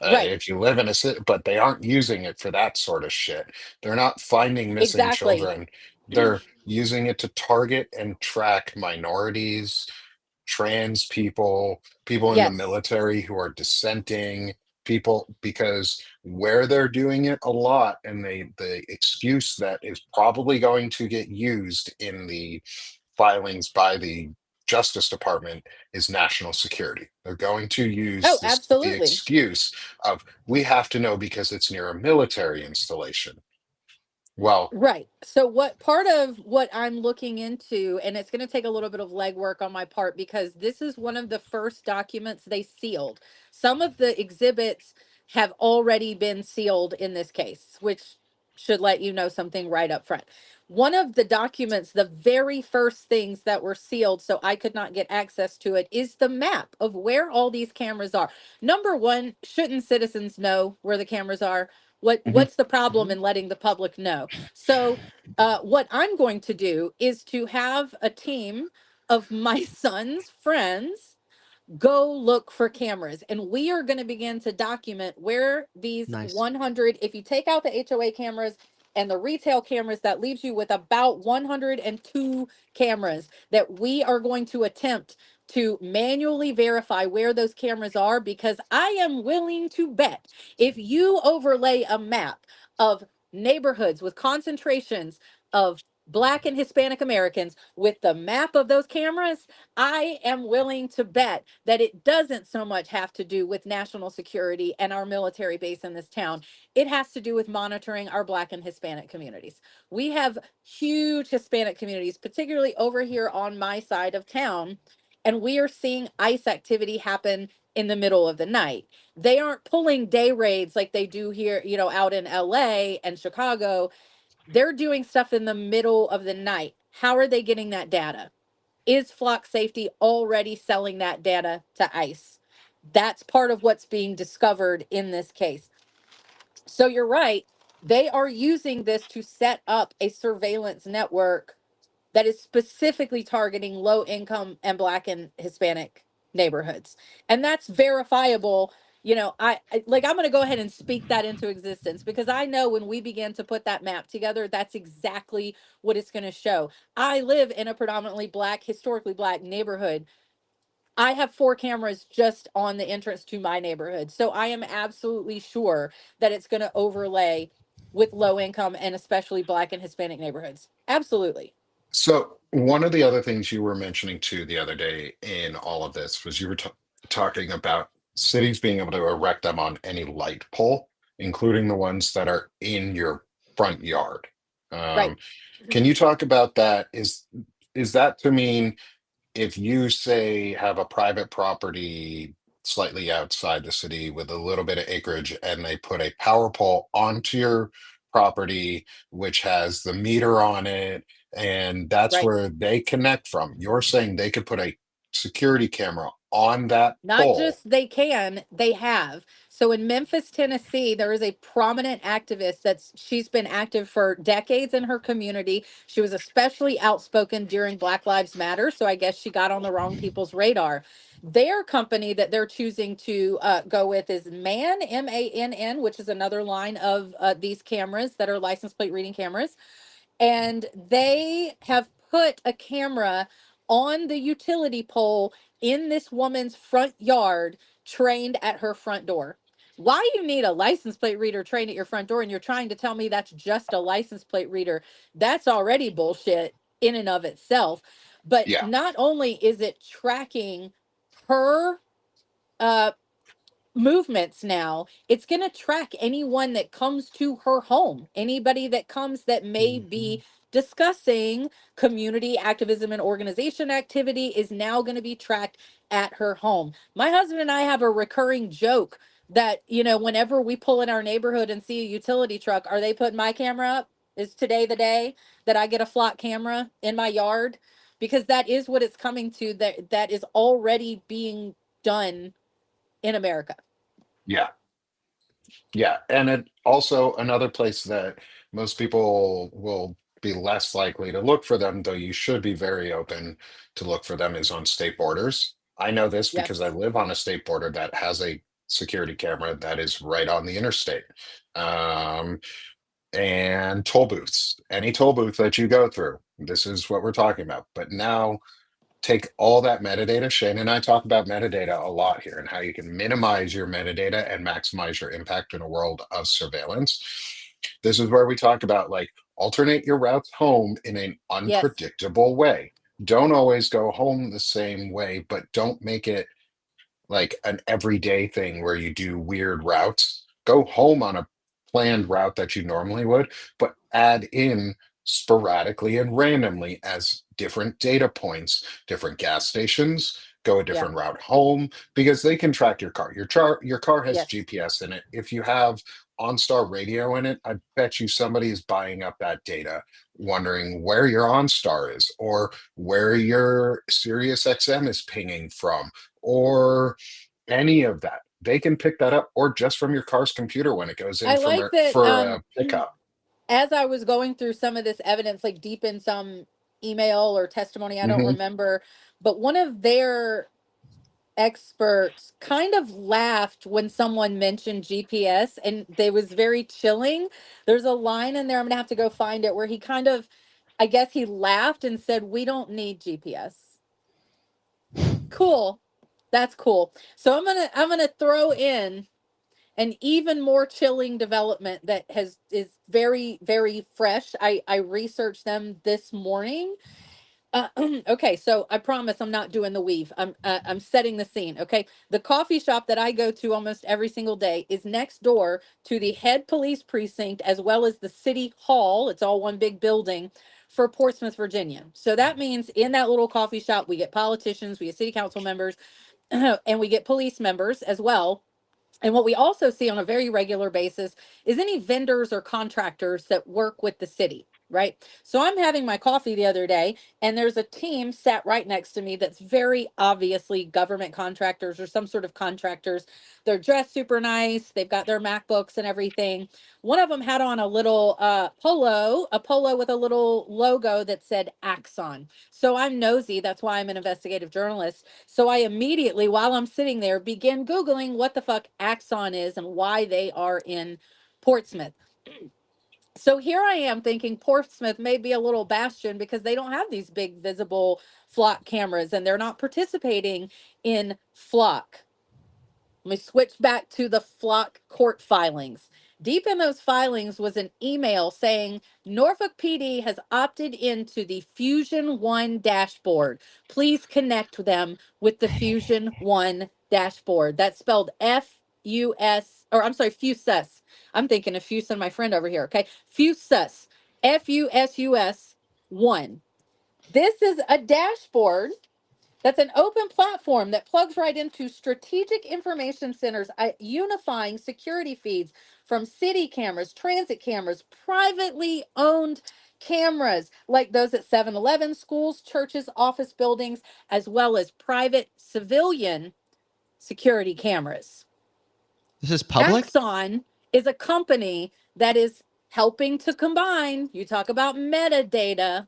right, if you live in a city, but they aren't using it for that sort of shit. They're not finding missing exactly. children. They're using it to target and track minorities, trans people, people in the Yes. military who are dissenting, people, because where they're doing it a lot, and the excuse that is probably going to get used in the filings by the Justice Department is national security. They're going to use Oh, this the absolutely. excuse of we have to know because it's near a military installation. Well, Right. So what part of what I'm looking into, and it's going to take a little bit of legwork on my part because this is one of the first documents they sealed. Some of the exhibits have already been sealed in this case, which should let you know something right up front. One of the documents, the very first things that were sealed so I could not get access to it, is the map of where all these cameras are. Number one, shouldn't citizens know where the cameras are? mhm. What's the problem Mhm. in letting the public know? So, what I'm going to do is to have a team of my son's friends go look for cameras, and we are going to begin to document where these Nice. 100, if you take out the HOA cameras and the retail cameras, that leaves you with about 102 cameras that we are going to attempt to manually verify where those cameras are, because I am willing to bet if you overlay a map of neighborhoods with concentrations of Black and Hispanic Americans with the map of those cameras, I am willing to bet that it doesn't so much have to do with national security and our military base in this town. It has to do with monitoring our Black and Hispanic communities. We have huge Hispanic communities, particularly over here on my side of town, and we are seeing ICE activity happen in the middle of the night. They aren't pulling day raids like they do here, out in LA and Chicago. They're doing stuff in the middle of the night. How are they getting that data? Is Flock Safety already selling that data to ICE? That's part of what's being discovered in this case. So you're right. They are using this to set up a surveillance network that is specifically targeting low income and Black and Hispanic neighborhoods. And that's verifiable. You know, like, I'm going to go ahead and speak that into existence, because I know when we began to put that map together, that's exactly what it's going to show. I live in a predominantly Black, historically Black neighborhood. I have 4 cameras just on the entrance to my neighborhood. So I am absolutely sure that it's going to overlay with low income and especially Black and Hispanic neighborhoods. Absolutely. So one of the other things you were mentioning too the other day in all of this was you were talking about cities being able to erect them on any light pole, including the ones that are in your front yard. Right. Um, can you talk about that? Is that to mean if you say have a private property slightly outside the city with a little bit of acreage and they put a power pole onto your property which has the meter on it and that's Right. where they connect from, you're saying they could put a security camera on that Not pole? just they can, they have. So in Memphis, Tennessee, there is a prominent activist she's been active for decades in her community. She was especially outspoken during Black Lives Matter, so I guess she got on the wrong people's radar. Their company that they're choosing to go with is MANN, which is another line of these cameras that are license plate reading cameras, and they have put a camera on the utility pole in this woman's front yard, trained at her front door. Why you need a license plate reader trained at your front door, and you're trying to tell me that's just a license plate reader? That's already bullshit in and of itself. But Yeah, not only is it tracking her uh movements now, it's going to track anyone that comes to her home, anybody that comes that may be Mhm. discussing community activism and organization activity is now going to be tracked at her home. My husband and I have a recurring joke that, whenever we pull in our neighborhood and see a utility truck, are they putting my camera up? Is today the day that I get a flock camera in my yard? Because that is what it's coming to, that is already being done in America. yeah. Yeah, and it also another place that most people will be less likely to look for them, though you should be very open to look for them, is on state borders. I know this because I Yes. live on a state border that has a security camera that is right on the interstate. Um, and toll booths, any toll booth that you go through, this is what we're talking about. But now take all that metadata. Shane and I talk about metadata a lot here and how you can minimize your metadata and maximize your impact in a world of surveillance. This is where we talk about like alternate your routes home in an Yes. unpredictable way. Don't always go home the same way, but don't make it like an everyday thing where you do weird routes. Go home on a planned route that you normally would, but add in sporadically and randomly as different data points, different gas stations, go a Yeah. different route home because they can track your car. Your car has Yes. GPS in it. If you have OnStar radio in it, I bet you somebody is buying up that data, wondering where your OnStar is or where your Sirius XM is pinging from or any of that. They can pick that up or just from your car's computer when it goes in I like that. for a pickup. As I was going through some of this evidence, like deep in some email or testimony, I don't Mhm. remember, but one of their experts kind of laughed when someone mentioned GPS, and they was very chilling. There's a line in there, I'm gonna have to go find it, where he kind of, I guess he laughed and said, "We don't need GPS." Cool. That's cool. So I'm gonna throw in an even more chilling development that has is very, very fresh. I researched them this morning. Okay, so I promise I'm not doing the weave. I'm setting the scene. Okay, the coffee shop that I go to almost every single day is next door to the head police precinct as well as the city hall. It's all one big building for Portsmouth, Virginia. So that means in that little coffee shop we get politicians, we get city council members, and we get police members as well. And what we also see on a very regular basis is any vendors or contractors that work with the city. right? So I'm having my coffee the other day, and there's a team sat right next to me that's very obviously government contractors or some sort of contractors. They're dressed super nice. They've got their MacBooks and everything. One of them had on a little a polo with a little logo that said Axon. So I'm nosy. That's why I'm an investigative journalist. So I immediately, while I'm sitting there, begin Googling what the fuck Axon is and why they are in Portsmouth. So here I am thinking Portsmouth may be a little bastion because they don't have these big visible flock cameras and they're not participating in flock. Let me switch back to the flock court filings. Deep in those filings was an email saying Norfolk PD has opted into the Fusion One dashboard. Please connect them with the Fusion One dashboard. That's spelled FUS, or I'm sorry, FUSUS. I'm thinking of Fuse and my friend over here. Okay. FUSUS, FUSUS 1. This is a dashboard that's an open platform that plugs right into strategic information centers, unifying security feeds from city cameras, transit cameras, privately owned cameras like those at 7-Eleven, schools, churches, office buildings, as well as private civilian security cameras. This is public? Axon is a company that is helping to combine, you talk about metadata.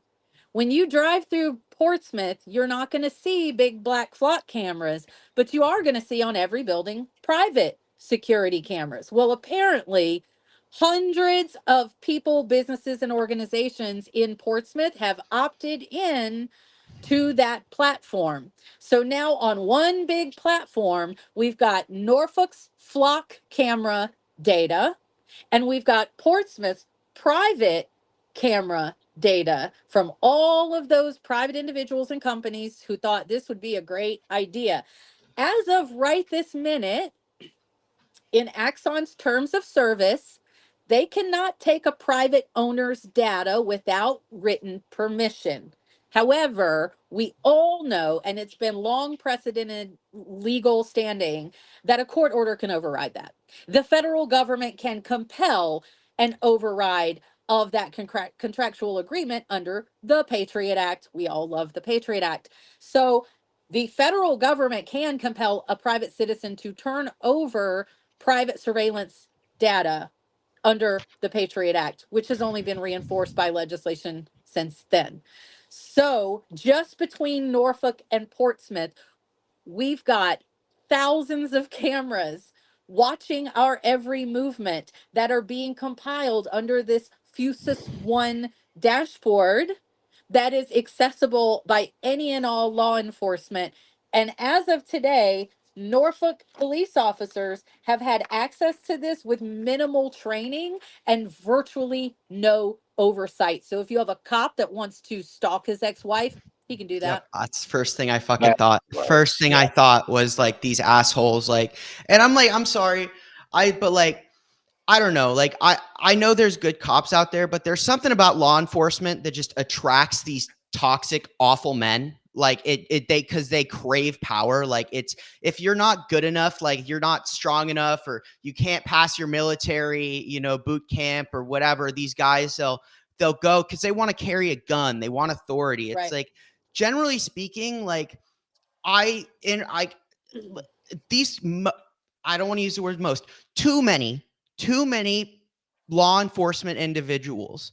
When you drive through Portsmouth, you're not going to see big black flock cameras, but you are going to see on every building private security cameras. Well, apparently, hundreds of people, businesses, and organizations in Portsmouth have opted in to that platform. So now on one big platform, we've got Norfolk's flock camera data, and we've got Portsmouth's private camera data from all of those private individuals and companies who thought this would be a great idea. As of right this minute, in Axon's terms of service, they cannot take a private owner's data without written permission. However, we all know, and it's been long precedented legal standing, that a court order can override that. The federal government can compel an override of that contractual agreement under the Patriot Act. We all love the Patriot Act. So the federal government can compel a private citizen to turn over private surveillance data under the Patriot Act, which has only been reinforced by legislation since then. So, just between Norfolk and Portsmouth, we've got thousands of cameras watching our every movement that are being compiled under this Fusus One dashboard that is accessible by any and all law enforcement. And as of today, Norfolk police officers have had access to this with minimal training and virtually no oversight. So if you have a cop that wants to stalk his ex-wife, he can do Yep, that. that's first thing I fucking That thought. First works. thing I Yeah. thought was like these assholes, like, and I'm like, I'm sorry, but like, I don't know, like, I know there's good cops out there, but there's something about law enforcement that just attracts these toxic, awful men. Like because they crave power. Like it's if you're not good enough, like you're not strong enough, or you can't pass your military, boot camp or whatever. These guys, they'll go because they want to carry a gun. They want authority. It's Right. like generally speaking, like I these I don't want to use the word most. Too many law enforcement individuals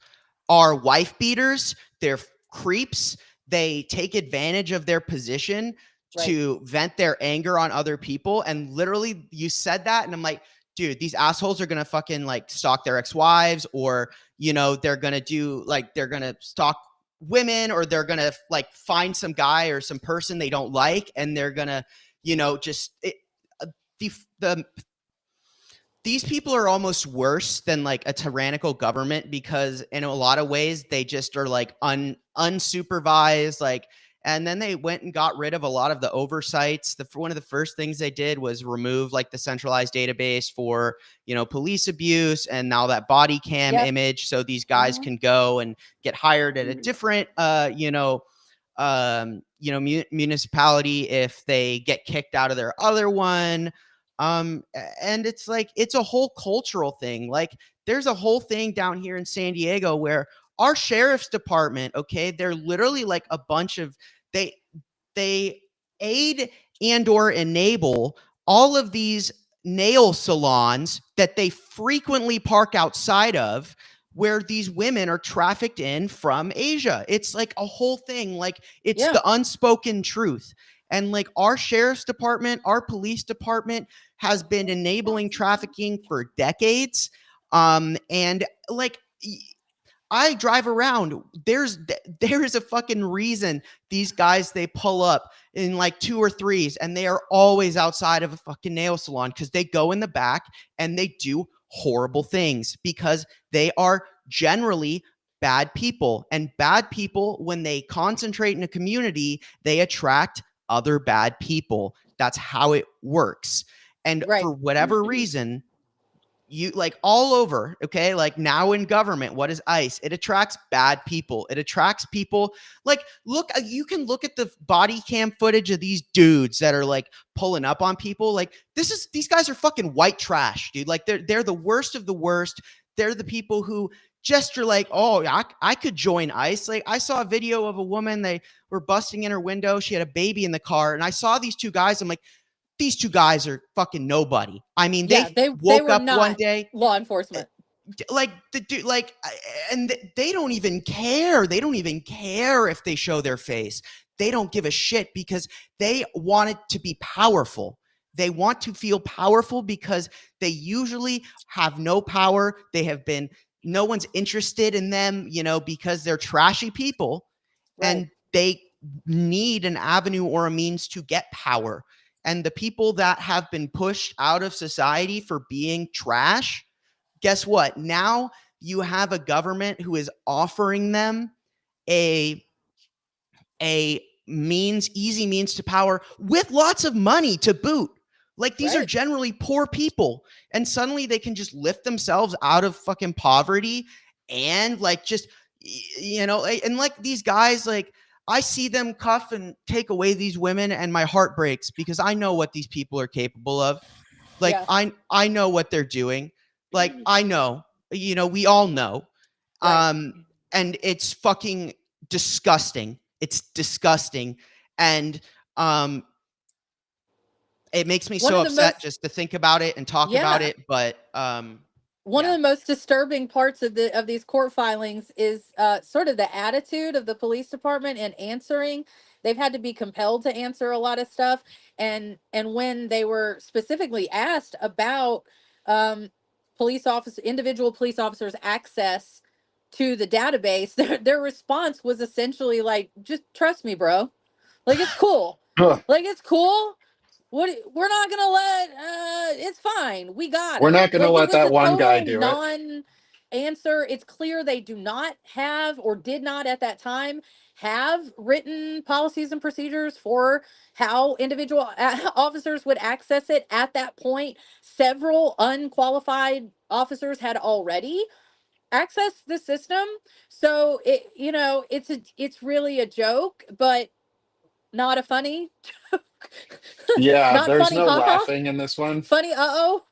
are wife beaters. They're creeps. They take advantage of their position Right. to vent their anger on other people. And literally, you said that, and I'm like, dude, these assholes are gonna fucking like stalk their ex-wives, or they're gonna do like they're gonna stalk women, or they're gonna like find some guy or some person they don't like, and they're gonna just the these people are almost worse than like a tyrannical government, because in a lot of ways they just are like unsupervised, like, and then they went and got rid of a lot of the oversights. One of the first things they did was remove like the centralized database for police abuse, and now that body cam Yep. image, so these guys can go and get hired at a different municipality if they get kicked out of their other one. And it's like, it's a whole cultural thing. Like there's a whole thing down here in San Diego where our sheriff's department, okay, they're literally like a bunch of they aid and or enable all of these nail salons that they frequently park outside of, where these women are trafficked in from Asia. It's like a whole thing. Like, it's Yeah. the unspoken truth. And like, our sheriff's department, our police department has been enabling trafficking for decades. And like, I drive around. There is a fucking reason these guys, they pull up in like 2 or 3s, and they are always outside of a fucking nail salon, because they go in the back and they do horrible things, because they are generally bad people. And bad people, when they concentrate in a community, they attract other bad people. That's how it works. And Right. for whatever reason, you like all over, okay, like now in government, what is ICE? It attracts bad people. It attracts people like, look, you can look at the body cam footage of these dudes that are like pulling up on people. Like, these guys are fucking white trash, dude. Like, they're the worst of the worst. They're the people who just are like, oh, I could join ICE. Like, I saw a video of a woman, they were busting in her window, she had a baby in the car, and I saw these two guys. I'm like, these two guys are fucking nobody. I mean, Yeah, they they woke were up one not day, law enforcement. like the dude, like, and they don't even care. They don't even care if they show their face. They don't give a shit, because they want it to be powerful. They want to feel powerful, because they usually have no power. They have been, no one's interested in them, because they're trashy people, Right. and they need an avenue or a means to get power. And the people that have been pushed out of society for being trash, guess what? Now you have a government who is offering them a easy means to power, with lots of money to boot. Like, these are Right. generally poor people, and suddenly they can just lift themselves out of fucking poverty, and like, just, and like, these guys, like, I see them cuff and take away these women, and my heart breaks, because I know what these people are capable of. Like, Yeah. I know what they're doing. Like, I know, we all know. Right. And it's fucking disgusting. It's disgusting. And um it makes me One so of the upset most just to think about it and talk about Yeah. it. But One of yeah. the most disturbing parts of these court filings is sort of the attitude of the police department in answering. They've had to be compelled to answer a lot of stuff, and when they were specifically asked about um, individual police officers' access to the database, their response was essentially like, "Just trust me, bro. Like, it's cool. Huh. Like, it's cool. What, we're not gonna let it's fine, we got We're it." not going to Like, it let was that a one guy total do it. non answer. It's clear they do not have, or did not at that time have, written policies and procedures for how individual officers would access it. At that point, several unqualified officers had already accessed the system. So it's really a joke, but not a funny Yeah, not there's funny, no haha. laughing in this one. Funny, uh-oh.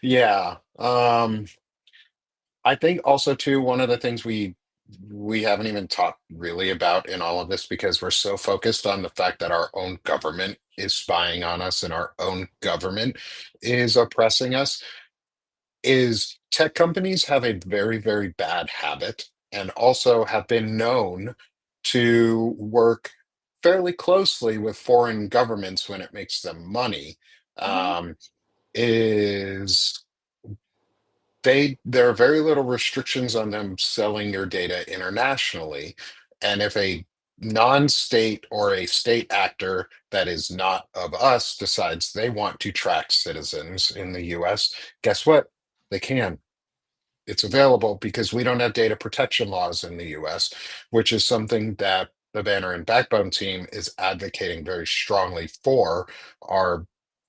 Yeah. I think also too, one of the things we haven't even talked really about in all of this, because we're so focused on the fact that our own government is spying on us and our own government is oppressing us, is tech companies have a very, very bad habit, and also have been known to work fairly closely with foreign governments when it makes them money. Hmm. Um, is there are very little restrictions on them selling your data internationally. And if a non-state or a state actor that is not of us decides they want to track citizens in the US, guess what? They can. It's available, because we don't have data protection laws in the US, which is something that the Banner and Backbone team is advocating very strongly for. Our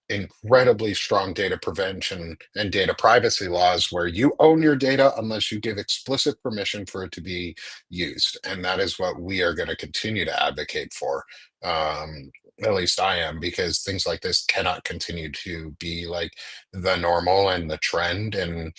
incredibly strong data prevention and data privacy laws, where you own your data unless you give explicit permission for it to be used. And that is what we are going to continue to advocate for. At least I am, because things like this cannot continue to be like the normal and the trend and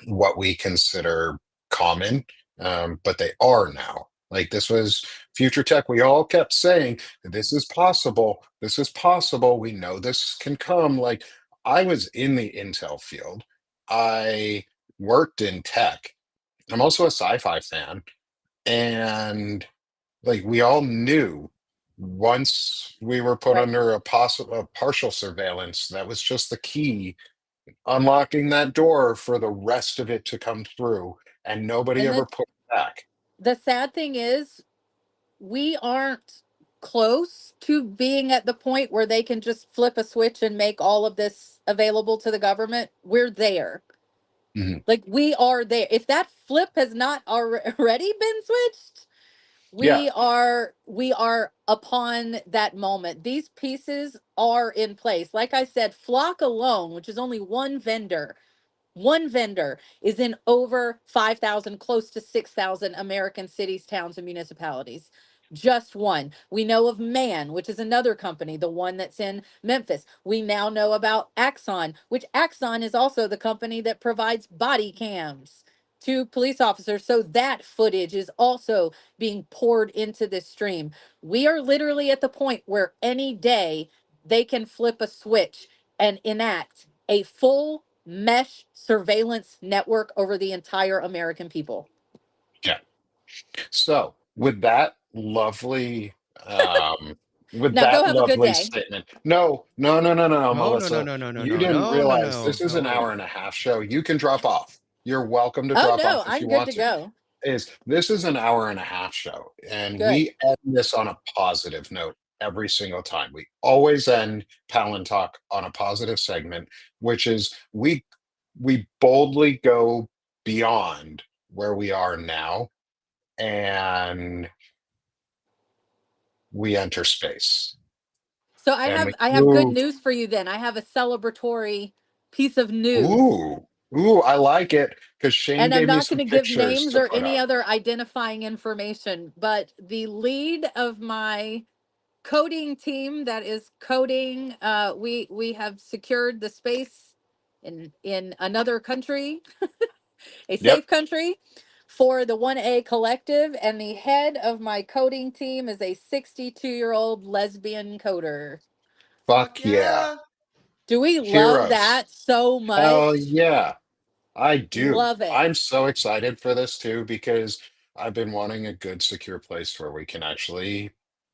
what we consider common, but they are now. Like, this was future tech. We all kept saying, this is possible. This is possible. We know this can come. Like, I was in the Intel field. I worked in tech. I'm also a sci-fi fan. And like, we all knew once we were put Right. under a partial surveillance, that was just the key unlocking that door for the rest of it to come through, and nobody And ever put it back. the sad thing is, we aren't close to being at the point where they can just flip a switch and make all of this available to the government. We're there. Mhm. Like, we are there. If that flip has not already been switched, Yeah, we are upon that moment. These pieces are in place. Like I said, Flock alone, which is only one vendor is in over 5,000, close to 6,000 American cities, towns, and municipalities. Just one. We know of Man, which is another company, the one that's in Memphis. We now know about Axon, which Axon is also the company that provides body cams to police officers. So that footage is also being poured into this stream. We are literally at the point where any day they can flip a switch and enact a full mesh surveillance network over the entire American people. yeah. So with Now go that have a good lovely day. statement. No, no, no, no, no, no, No, no, no, Melissa. no, no, no, You no, didn't no, no, realize no, this is an no. hour and a half show. You can drop off. You're welcome to Oh drop no, off if I'm you good want to to. go. Is this is an hour and a half show, and Good. we end this on a positive note every single time. We always end Palantalk on a positive segment, which is we boldly go beyond where we are now, and we enter space, So and we I have good move. news for you then. I have a celebratory piece of news. Ooh, I like it because Shane And I'm gave me not going some to give pictures names to or put any up. other identifying information, but the lead of my coding team that is coding, we have secured the space in another country, a Yep. safe country, for the 1A collective, and the head of my coding team is a 62-year-old lesbian coder. Fuck Fuck yeah. yeah. Do we love Heroes. that so Hell much? yeah. I do. Love it. I'm so excited for this too because I've been wanting a good, secure place where we can actually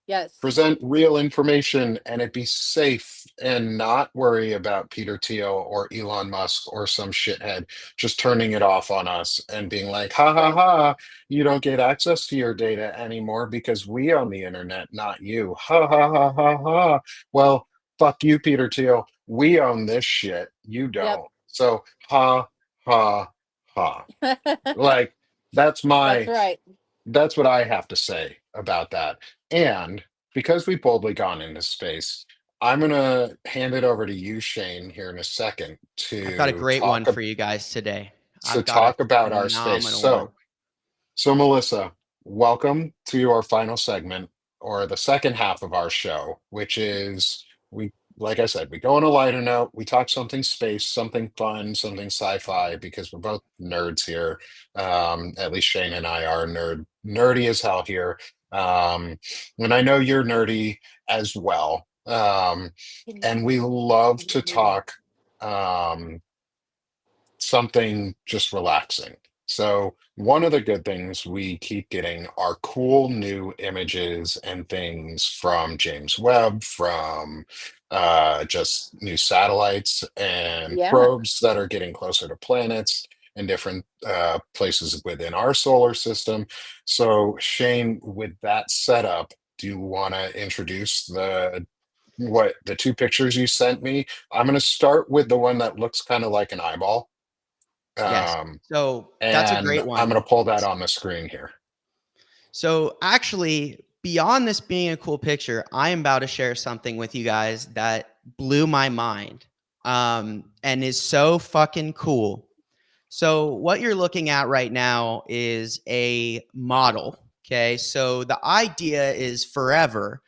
Yes. present real information and it be safe and not worry about Peter Thiel or Elon Musk or some shithead just turning it off on us and being like, ha ha Right. ha, you don't get access to your data anymore because we own the internet, not you. Ha ha ha ha ha. Well, fuck you, Peter Thiel. We own this shit. You Yep. don't. So ha ha ha. Like, that's That's my right. that's what I have to say about that. And because we've boldly gone into space, I'm going to hand it over to you, Shane, here in a second I've got a great one for you guys today. to I've got a talk about our space. phenomenal one. So, Melissa, welcome to our final segment or the second half of our show, which is like I said, we go on a lighter note. We talk something space, something fun, something sci-fi, because we're both nerds here. At least Shane and I are nerdy as hell here. And I know you're nerdy as well. And we love to talk. Um, Something just relaxing. So, one of the good things we keep getting are cool new images and things from James Webb, from just new satellites and Yeah. probes that are getting closer to planets and different places within our solar system. So, Shane, with that setup, do you want to introduce the two pictures you sent me? I'm going to start with the one that looks kind of like an eyeball, Yes. um, So that's a and great I'm one. going to pull that on the screen here. So actually, beyond this being a cool picture, I am about to share something with you guys that blew my mind, and is so fucking cool. So what you're looking at right now is a model. Okay, so the idea is forever.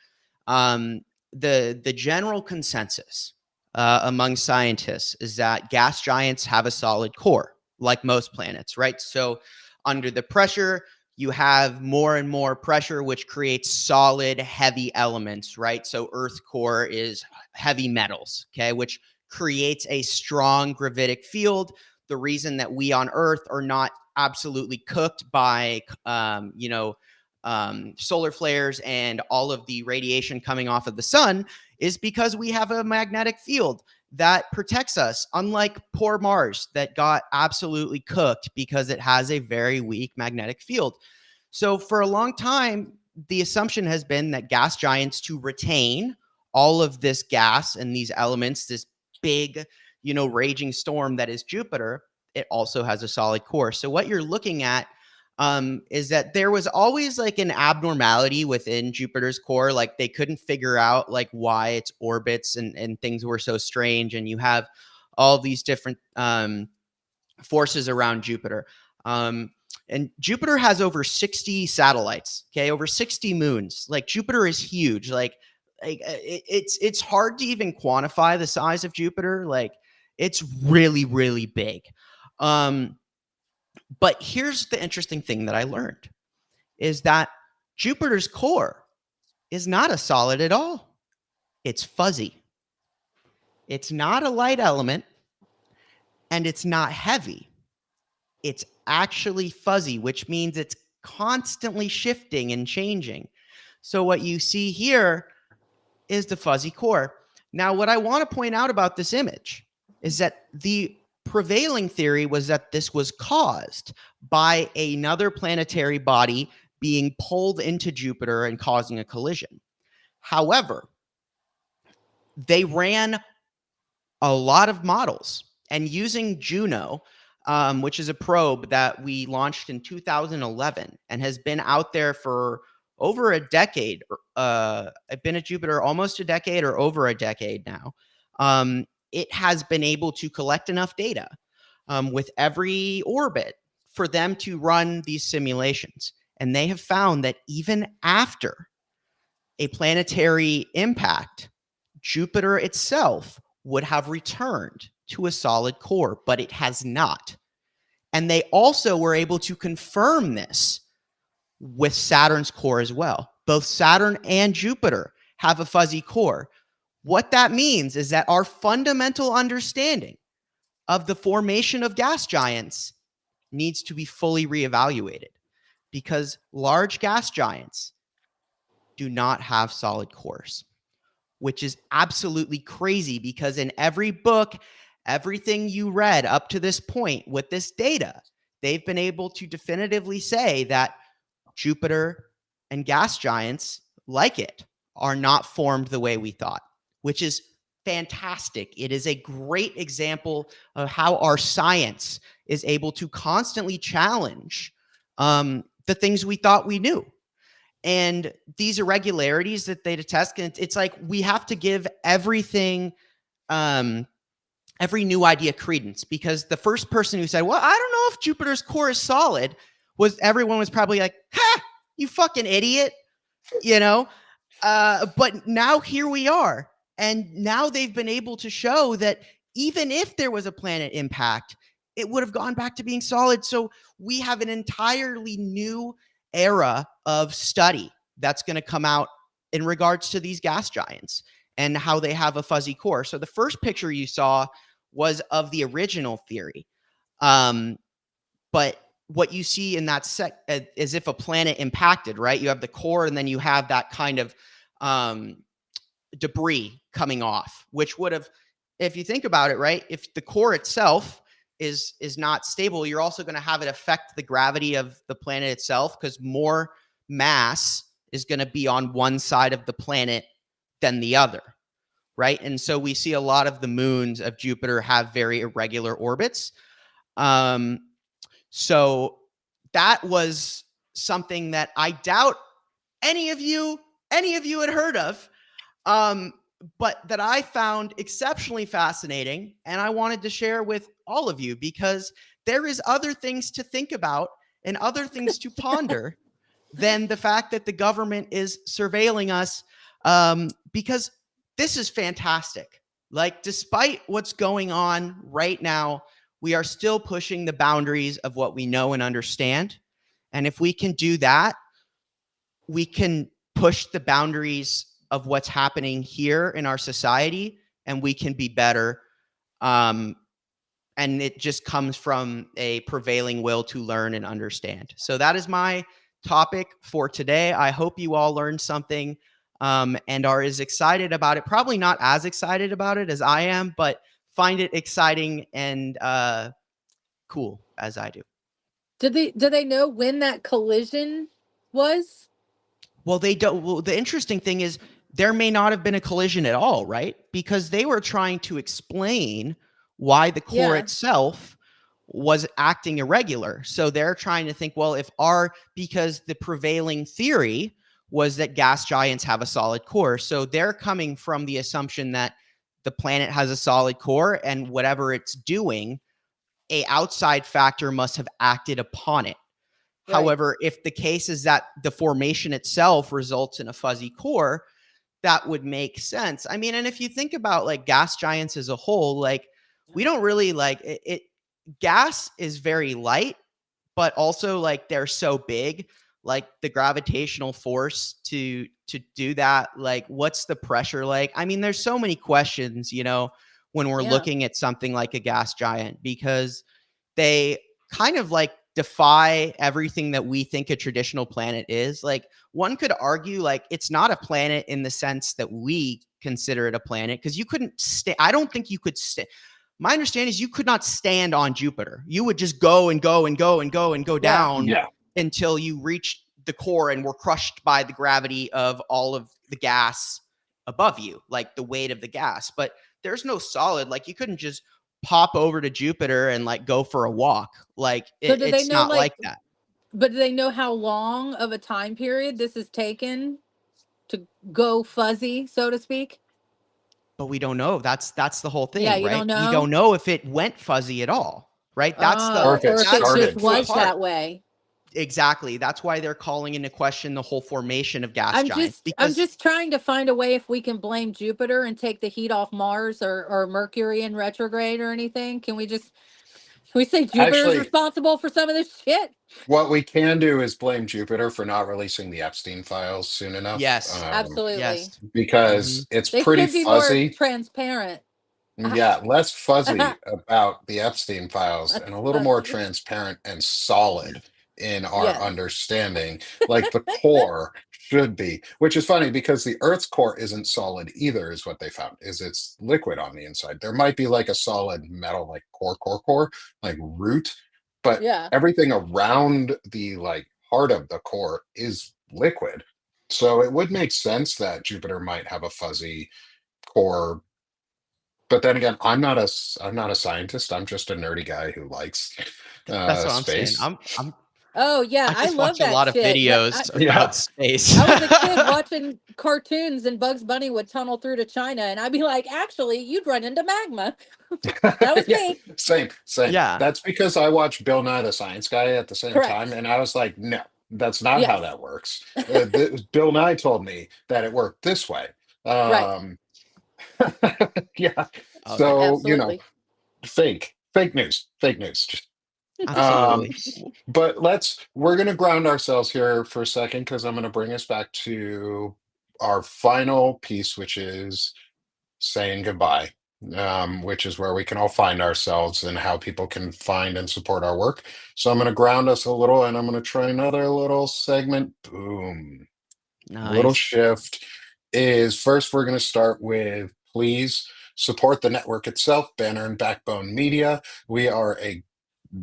Um, the general consensus among scientists is that gas giants have a solid core, like most planets, right? So Under the pressure, you have more and more pressure, which creates solid, heavy elements, right? So Earth core is heavy metals, okay, which creates a strong gravitic field. The reason that we on Earth are not absolutely cooked by, solar flares and all of the radiation coming off of the sun is because we have a magnetic field that protects us, unlike poor Mars that got absolutely cooked because it has a very weak magnetic field. So for a long time, the assumption has been that gas giants, to retain all of this gas and these elements, this big, raging storm that is Jupiter, it also has a solid core. So what you're looking at is that there was always like an abnormality within Jupiter's core. Like they couldn't figure out like why its orbits and things were so strange. And you have all these different forces around Jupiter. And Jupiter has over 60 satellites, okay, over 60 moons. Like Jupiter is huge. Like it's hard to even quantify the size of Jupiter. Like it's really, really big. But here's the interesting thing that I learned is that Jupiter's core is not a solid at all. It's fuzzy. It's not a light element, and it's not heavy. It's actually fuzzy, which means it's constantly shifting and changing. So what you see here is the fuzzy core. Now, what I want to point out about this image is that the prevailing theory was that this was caused by another planetary body being pulled into Jupiter and causing a collision. However, they ran a lot of models, and using Juno, which is a probe that we launched in 2011 and has been out there for over a decade. I've been at Jupiter almost a decade or over a decade now. It has been able to collect enough data with every orbit for them to run these simulations. And they have found that even after a planetary impact, Jupiter itself would have returned to a solid core, but it has not. And they also were able to confirm this with Saturn's core as well. Both Saturn and Jupiter have a fuzzy core. What that means is that our fundamental understanding of the formation of gas giants needs to be fully reevaluated, because large gas giants do not have solid cores, which is absolutely crazy, because in every book, everything you read up to this point with this data, they've been able to definitively say that Jupiter and gas giants like it are not formed the way we thought, which is fantastic. It is a great example of how our science is able to constantly challenge the things we thought we knew. And these irregularities that they detect, it's like we have to give everything, every new idea credence, because the first person who said, well, I don't know if Jupiter's core is solid, everyone was probably like, ha, you fucking idiot, but now here we are. And now they've been able to show that even if there was a planet impact, it would have gone back to being solid. So we have an entirely new era of study that's going to come out in regards to these gas giants and how they have a fuzzy core. So the first picture you saw was of the original theory. But what you see in that is if a planet impacted, right? You have the core, and then you have that kind of debris coming off, which would have, if you think about it, right? If the core itself is not stable, you're also going to have it affect the gravity of the planet itself, because more mass is going to be on one side of the planet than the other, right? And so we see a lot of the moons of Jupiter have very irregular orbits. So that was something that I doubt any of you had heard of, but that I found exceptionally fascinating, and I wanted to share with all of you, because there is other things to think about and other things to ponder than the fact that the government is surveilling us, because this is fantastic. Like, despite what's going on right now we are still pushing the boundaries of what we know and understand. And if we can do that, we can push the boundaries of what's happening here in our society, and we can be better. And it just comes from a prevailing will to learn and understand. So that is my topic for today. I hope you all learned something and are as excited about it. Probably not as excited about it as I am, but find it exciting and cool as I do. Did they know when that collision was? Well, they don't. Well, the interesting thing is there may not have been a collision at all, right? Because they were trying to explain why the core Yeah. itself was acting irregular. So they're trying to think, well, because the prevailing theory was that gas giants have a solid core. So they're coming from the assumption that the planet has a solid core, and whatever it's doing, a outside factor must have acted upon it. Right. However, if the case is that the formation itself results in a fuzzy core, that would make sense. I mean, and if you think about like gas giants as a whole, like we don't really like it. Gas is very light, but also like they're so big, like the gravitational force to do that, like what's the pressure like? I mean, there's so many questions, when we're Yeah. looking at something like a gas giant, because they kind of like defy everything that we think a traditional planet is. Like one could argue like it's not a planet in the sense that we consider it a planet, because you couldn't stay. I don't think you could stay. My understanding is you could not stand on Jupiter. You would just go and go and go and go and go down Yeah. until you reached the core and were crushed by the gravity of all of the gas above you, like the weight of the gas. But there's no solid, like you couldn't just pop over to Jupiter and like go for a walk. Like So do they it's know not like that. But do they know how long of a time period this is taken to go fuzzy, so to speak? But we don't know. That's the whole Yeah, thing, you right? don't We know. don't know if it went fuzzy at all, right? Or if it Or if it that's the just started cool was fuzzy. part. that way. Exactly. That's why they're calling into question the whole formation of gas giants, I'm because just trying to find a way if we can blame Jupiter and take the heat off Mars or Mercury in retrograde or anything. Can we say Jupiter's Actually, responsible for some of this shit? what we can do is blame Jupiter for not releasing the Epstein files soon enough, yes, Absolutely. yes. because it's They pretty should be more fuzzy. transparent. Yeah, less fuzzy about the Epstein files and Less a little more fuzzy. transparent and solid in our Yes. understanding, like the core should be, which is funny because the Earth's core isn't solid either, is what they found, is it's liquid on the inside. There might be like a solid metal, like core, like root, but Yeah. everything around the like heart of the core is liquid. So it would make sense that Jupiter might have a fuzzy core, but then again, I'm not a scientist. I'm just a nerdy guy who likes That's what I'm saying. space. Oh yeah, I I just watch love a that lot of shit. But videos Yeah. about space. I was a kid watching cartoons and Bugs Bunny would tunnel through to China and I'd be like, actually, you'd run into magma. That was Yeah, me. same. Yeah. That's because I watched Bill Nye the Science Guy at the same time, Correct. and I was like, no, that's not how Yes. that works. Bill Nye told me that it worked this way. Right. Um, yeah. Oh yeah. So, Absolutely. fake news, fake news. Um, Absolutely. but we're going to ground ourselves here for a second because I'm going to bring us back to our final piece, which is saying goodbye, which is where we can all find ourselves and how people can find and support our work. So I'm going to ground us a little and I'm going to try another little segment. Boom. A little Nice. shift is first, we're going to start with please support the network itself, Banner and Backbone Media. We are a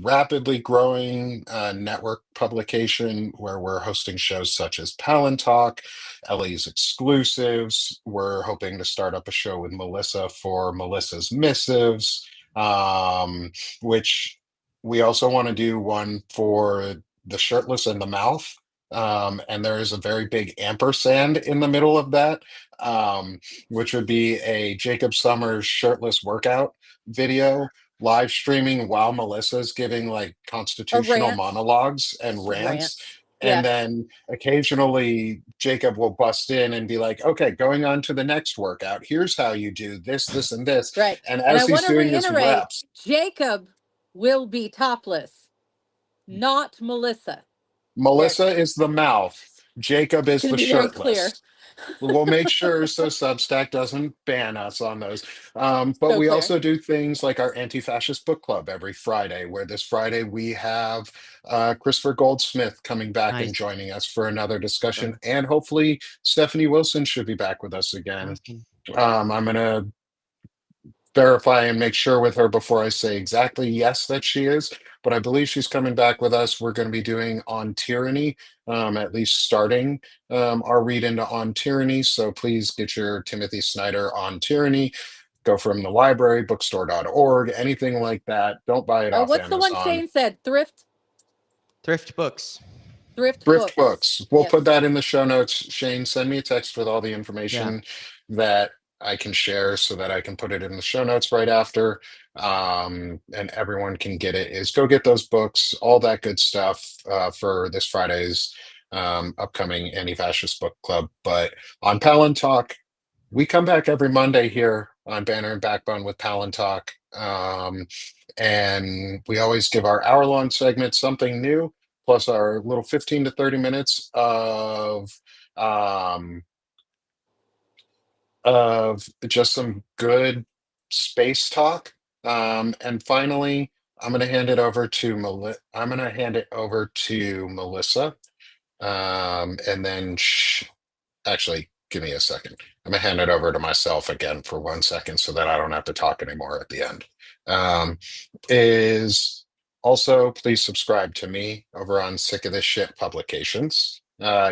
rapidly growing network publication where we're hosting shows such as Palantalk, Ellie's Exclusives. We're hoping to start up a show with Melissa for Melissa's Missives, which we also want to do one for the Shirtless and the Mouth. And there is a very big ampersand in the middle of that, which would be a Jacob Summers shirtless workout video live streaming while Melissa's giving like Or constitutional rants. monologues and rants. Rants. And Yeah. then occasionally Jacob will bust in and be like, okay, going on to the next workout. Here's how you do this, this, and this. Right. And And I as want he's to doing his reiterate, reps, Jacob will be topless, not Melissa. Melissa is the mouth. Jacob Just is going to the be very clear. shirtless. We'll make sure so Substack doesn't ban us on those. But So we clear. also do things like our anti-fascist book club every Friday, where this Friday we have Christopher Goldsmith coming back and Nice. joining us for another discussion, Sure. and hopefully Stephanie Wilson should be back with us again. Awesome. I'm gonna verify and make sure with her before I say exactly yes that she is, but I believe she's coming back with us. We're going to be doing On Tyranny, at least starting our read into On Tyranny. So please get your Timothy Snyder On Tyranny. Go from the library, bookstore.org, anything like that. Don't buy it off What's the one Amazon. Shane said? Thrift Books. Thrift books. books. We'll Yes. put that in the show notes. Shane, send me a text with all the Yeah. information that I can share so that I can put it in the show notes right after. And everyone can get it. Is go get those books, all that good stuff for this Friday's upcoming anti-fascist book club. But on Palantalk, we come back every Monday here on Banner and Backbone with Palantalk. And we always give our hour-long segment something new, plus our little 15 to 30 minutes um, of just some good space talk. And finally, I'm going to hand it over to I'm going to hand it over to Melissa, and then actually, give me a second. I'm gonna hand it over to myself again for 1 second so that I don't have to talk anymore at the end. Um, is also please subscribe to me over on Sick of This Shit Publications.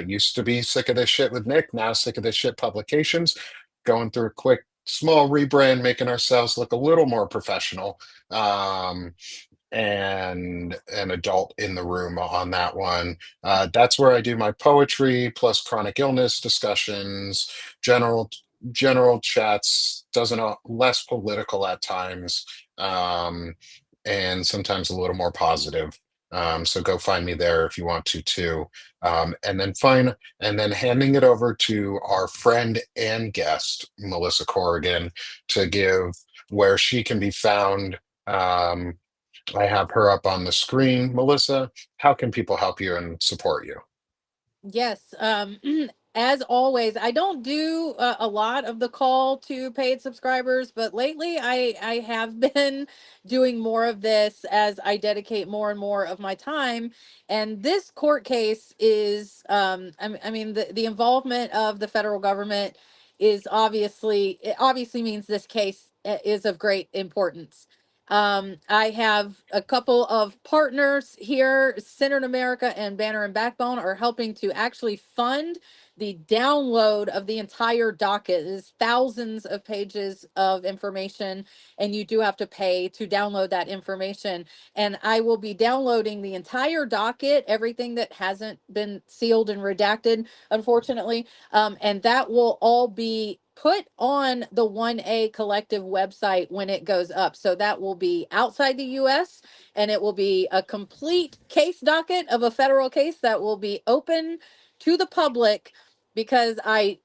Used to be Sick of This Shit with Nick, now Sick of This Shit Publications. Going through a quick small rebrand, making ourselves look a little more professional. And an adult in the room on that one. That's where I do my poetry plus chronic illness discussions, general general chats, doesn't less political at times, um, and sometimes a little more positive. So go find me there if you want to too. And then handing it over to our friend and guest, Melissa Corrigan, to give where she can be found. I have her up on the screen. Melissa, how can people help you and support you? Yes. As always, I don't do a lot of the call to paid subscribers, but lately I have been doing more of this as I dedicate more and more of my time. And this court case is, I mean, the involvement of the federal government is obviously, it obviously means this case is of great importance. I have a couple of partners here. Centered America and Banner and Backbone are helping to actually fund the download of the entire docket. It is thousands of pages of information, and you do have to pay to download that information. And I will be downloading the entire docket, everything that hasn't been sealed and redacted, unfortunately. And that will all be put on the 1A Collective website when it goes up. So that will be outside the US, and it will be a complete case docket of a federal case that will be open to the public, because I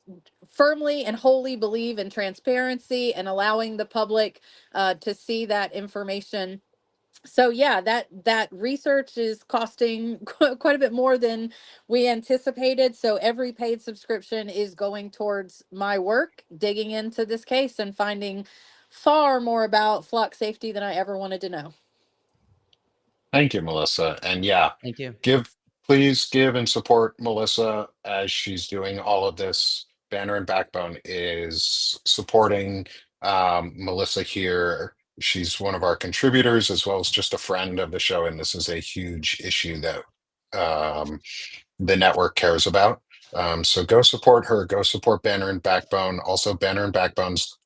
firmly and wholly believe in transparency and allowing the public to see that information. So yeah, that research is costing quite a bit more than we anticipated. So every paid subscription is going towards my work digging into this case and finding far more about flock safety than I ever wanted to know. Thank you, Melissa. And yeah, Thank you. please give and support Melissa as she's doing all of this. Banner and Backbone is supporting Melissa here. She's one of our contributors as well as just a friend of the show, and this is a huge issue that um, the network cares about. So go support her. Go support Banner and Backbone. Also, Banner and Backbone's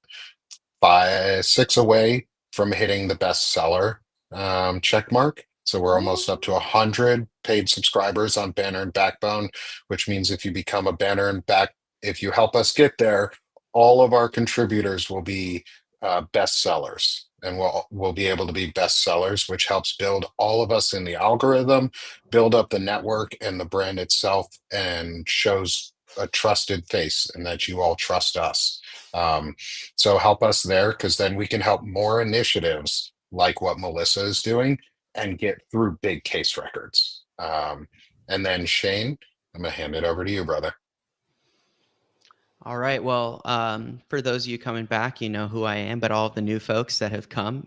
6 away from hitting the bestseller check mark. So we're almost up to 100 paid subscribers on Banner and Backbone, which means if you become a Banner and if you help us get there, all of our contributors will be bestsellers, and we'll be able to be bestsellers, which helps build all of us in the algorithm, build up the network and the brand itself, and shows a trusted face and that you all trust us. So help us there, because then we can help more initiatives like what Melissa is doing and get through big case records. And then Shane, I'm going to hand it over to you, brother. All right. Well, for those of you coming back, you know who I am, but all of the new folks that have come,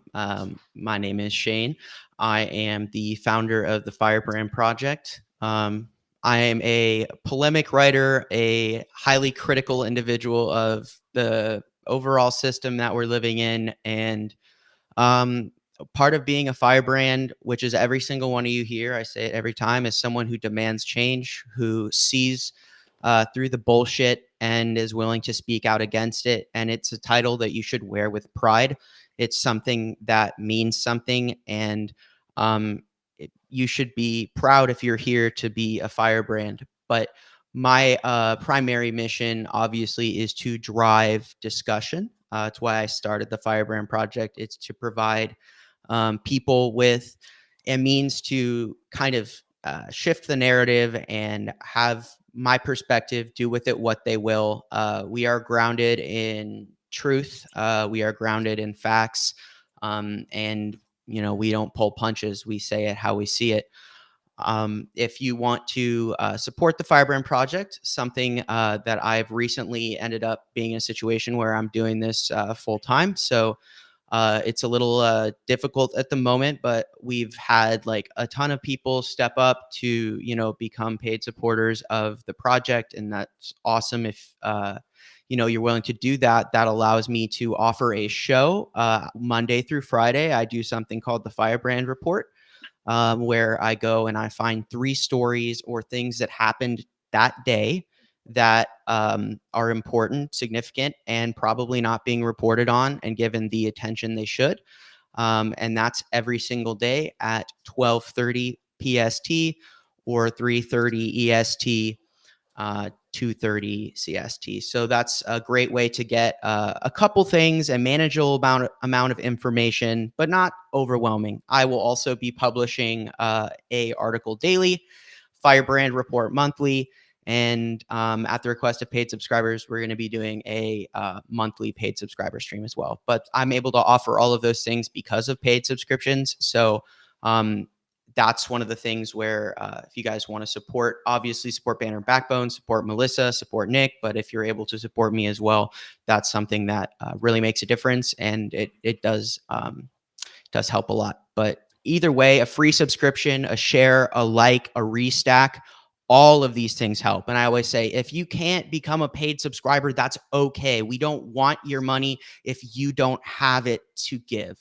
my name is Shane. I am the founder of the Firebrand Project. I am a polemic writer, a highly critical individual of the overall system that we're living in, and um, part of being a firebrand, which is every single one of you here, I say it every time, is someone who demands change, who sees through the bullshit and is willing to speak out against it. And it's a title that you should wear with pride. It's something that means something. And you should be proud if you're here to be a firebrand. But my primary mission, obviously, is to drive discussion. It's why I started the Firebrand Project. It's to provide people with a means to kind of shift the narrative and have my perspective do with it what they will. We are grounded in truth. We are grounded in facts. And, you know, we don't pull punches. We say it how we see it. If you want to support the Firebrand Project, something that I've recently ended up being in a situation where I'm doing this full time. So it's a little difficult at the moment, but we've had like a ton of people step up to, you know, become paid supporters of the project. And that's awesome. If, you know, you're willing to do that, that allows me to offer a show Monday through Friday. I do something called the Firebrand Report. Where I go and I find 3 stories or things that happened that day that are important, significant, and probably not being reported on and given the attention they should. And that's every single day at 12:30 PST or 3:30 EST, 2:30 CST. So that's a great way to get a couple things, a manageable amount of information, but not overwhelming. I will also be publishing a article daily, Firebrand Report monthly, and at the request of paid subscribers, we're going to be doing a monthly paid subscriber stream as well. But I'm able to offer all of those things because of paid subscriptions. So that's one of the things where if you guys want to support, obviously support Banner and Backbone, support Melissa, support Nick, but if you're able to support me as well, that's something that really makes a difference, and it does help a lot. But either way, a free subscription, a share, a like, a restack, all of these things help. And I always say, if you can't become a paid subscriber, that's okay. We don't want your money if you don't have it to give.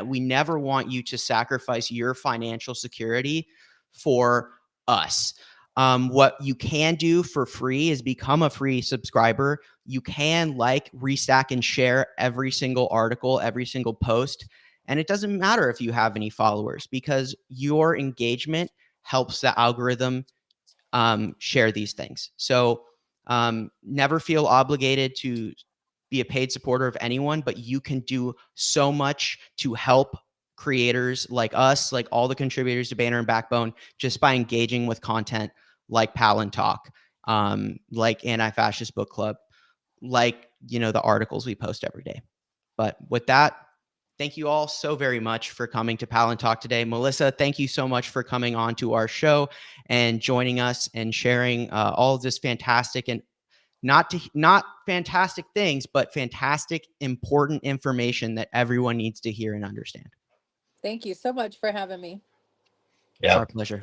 We never want you to sacrifice your financial security for us. What you can do for free is become a free subscriber. You can like, restack, and share every single article, every single post. And it doesn't matter if you have any followers, because your engagement helps the algorithm share these things. So never feel obligated to be a paid supporter of anyone, but you can do so much to help creators like us, like all the contributors to Banner and Backbone, just by engaging with content like Palantalk, like Anti-Fascist Book Club, like, you know, the articles we post every day. But with that, thank you all so very much for coming to Palantalk today. Melissa, thank you so much for coming on to our show and joining us and sharing all of this fantastic and not fantastic things, but fantastic, important information that everyone needs to hear and understand. Thank you so much for having me. Yeah. Our pleasure.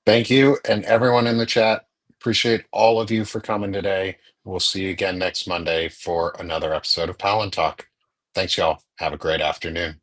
Thank you. And everyone in the chat, appreciate all of you for coming today. We'll see you again next Monday for another episode of Palantalk. Thanks, y'all. Have a great afternoon.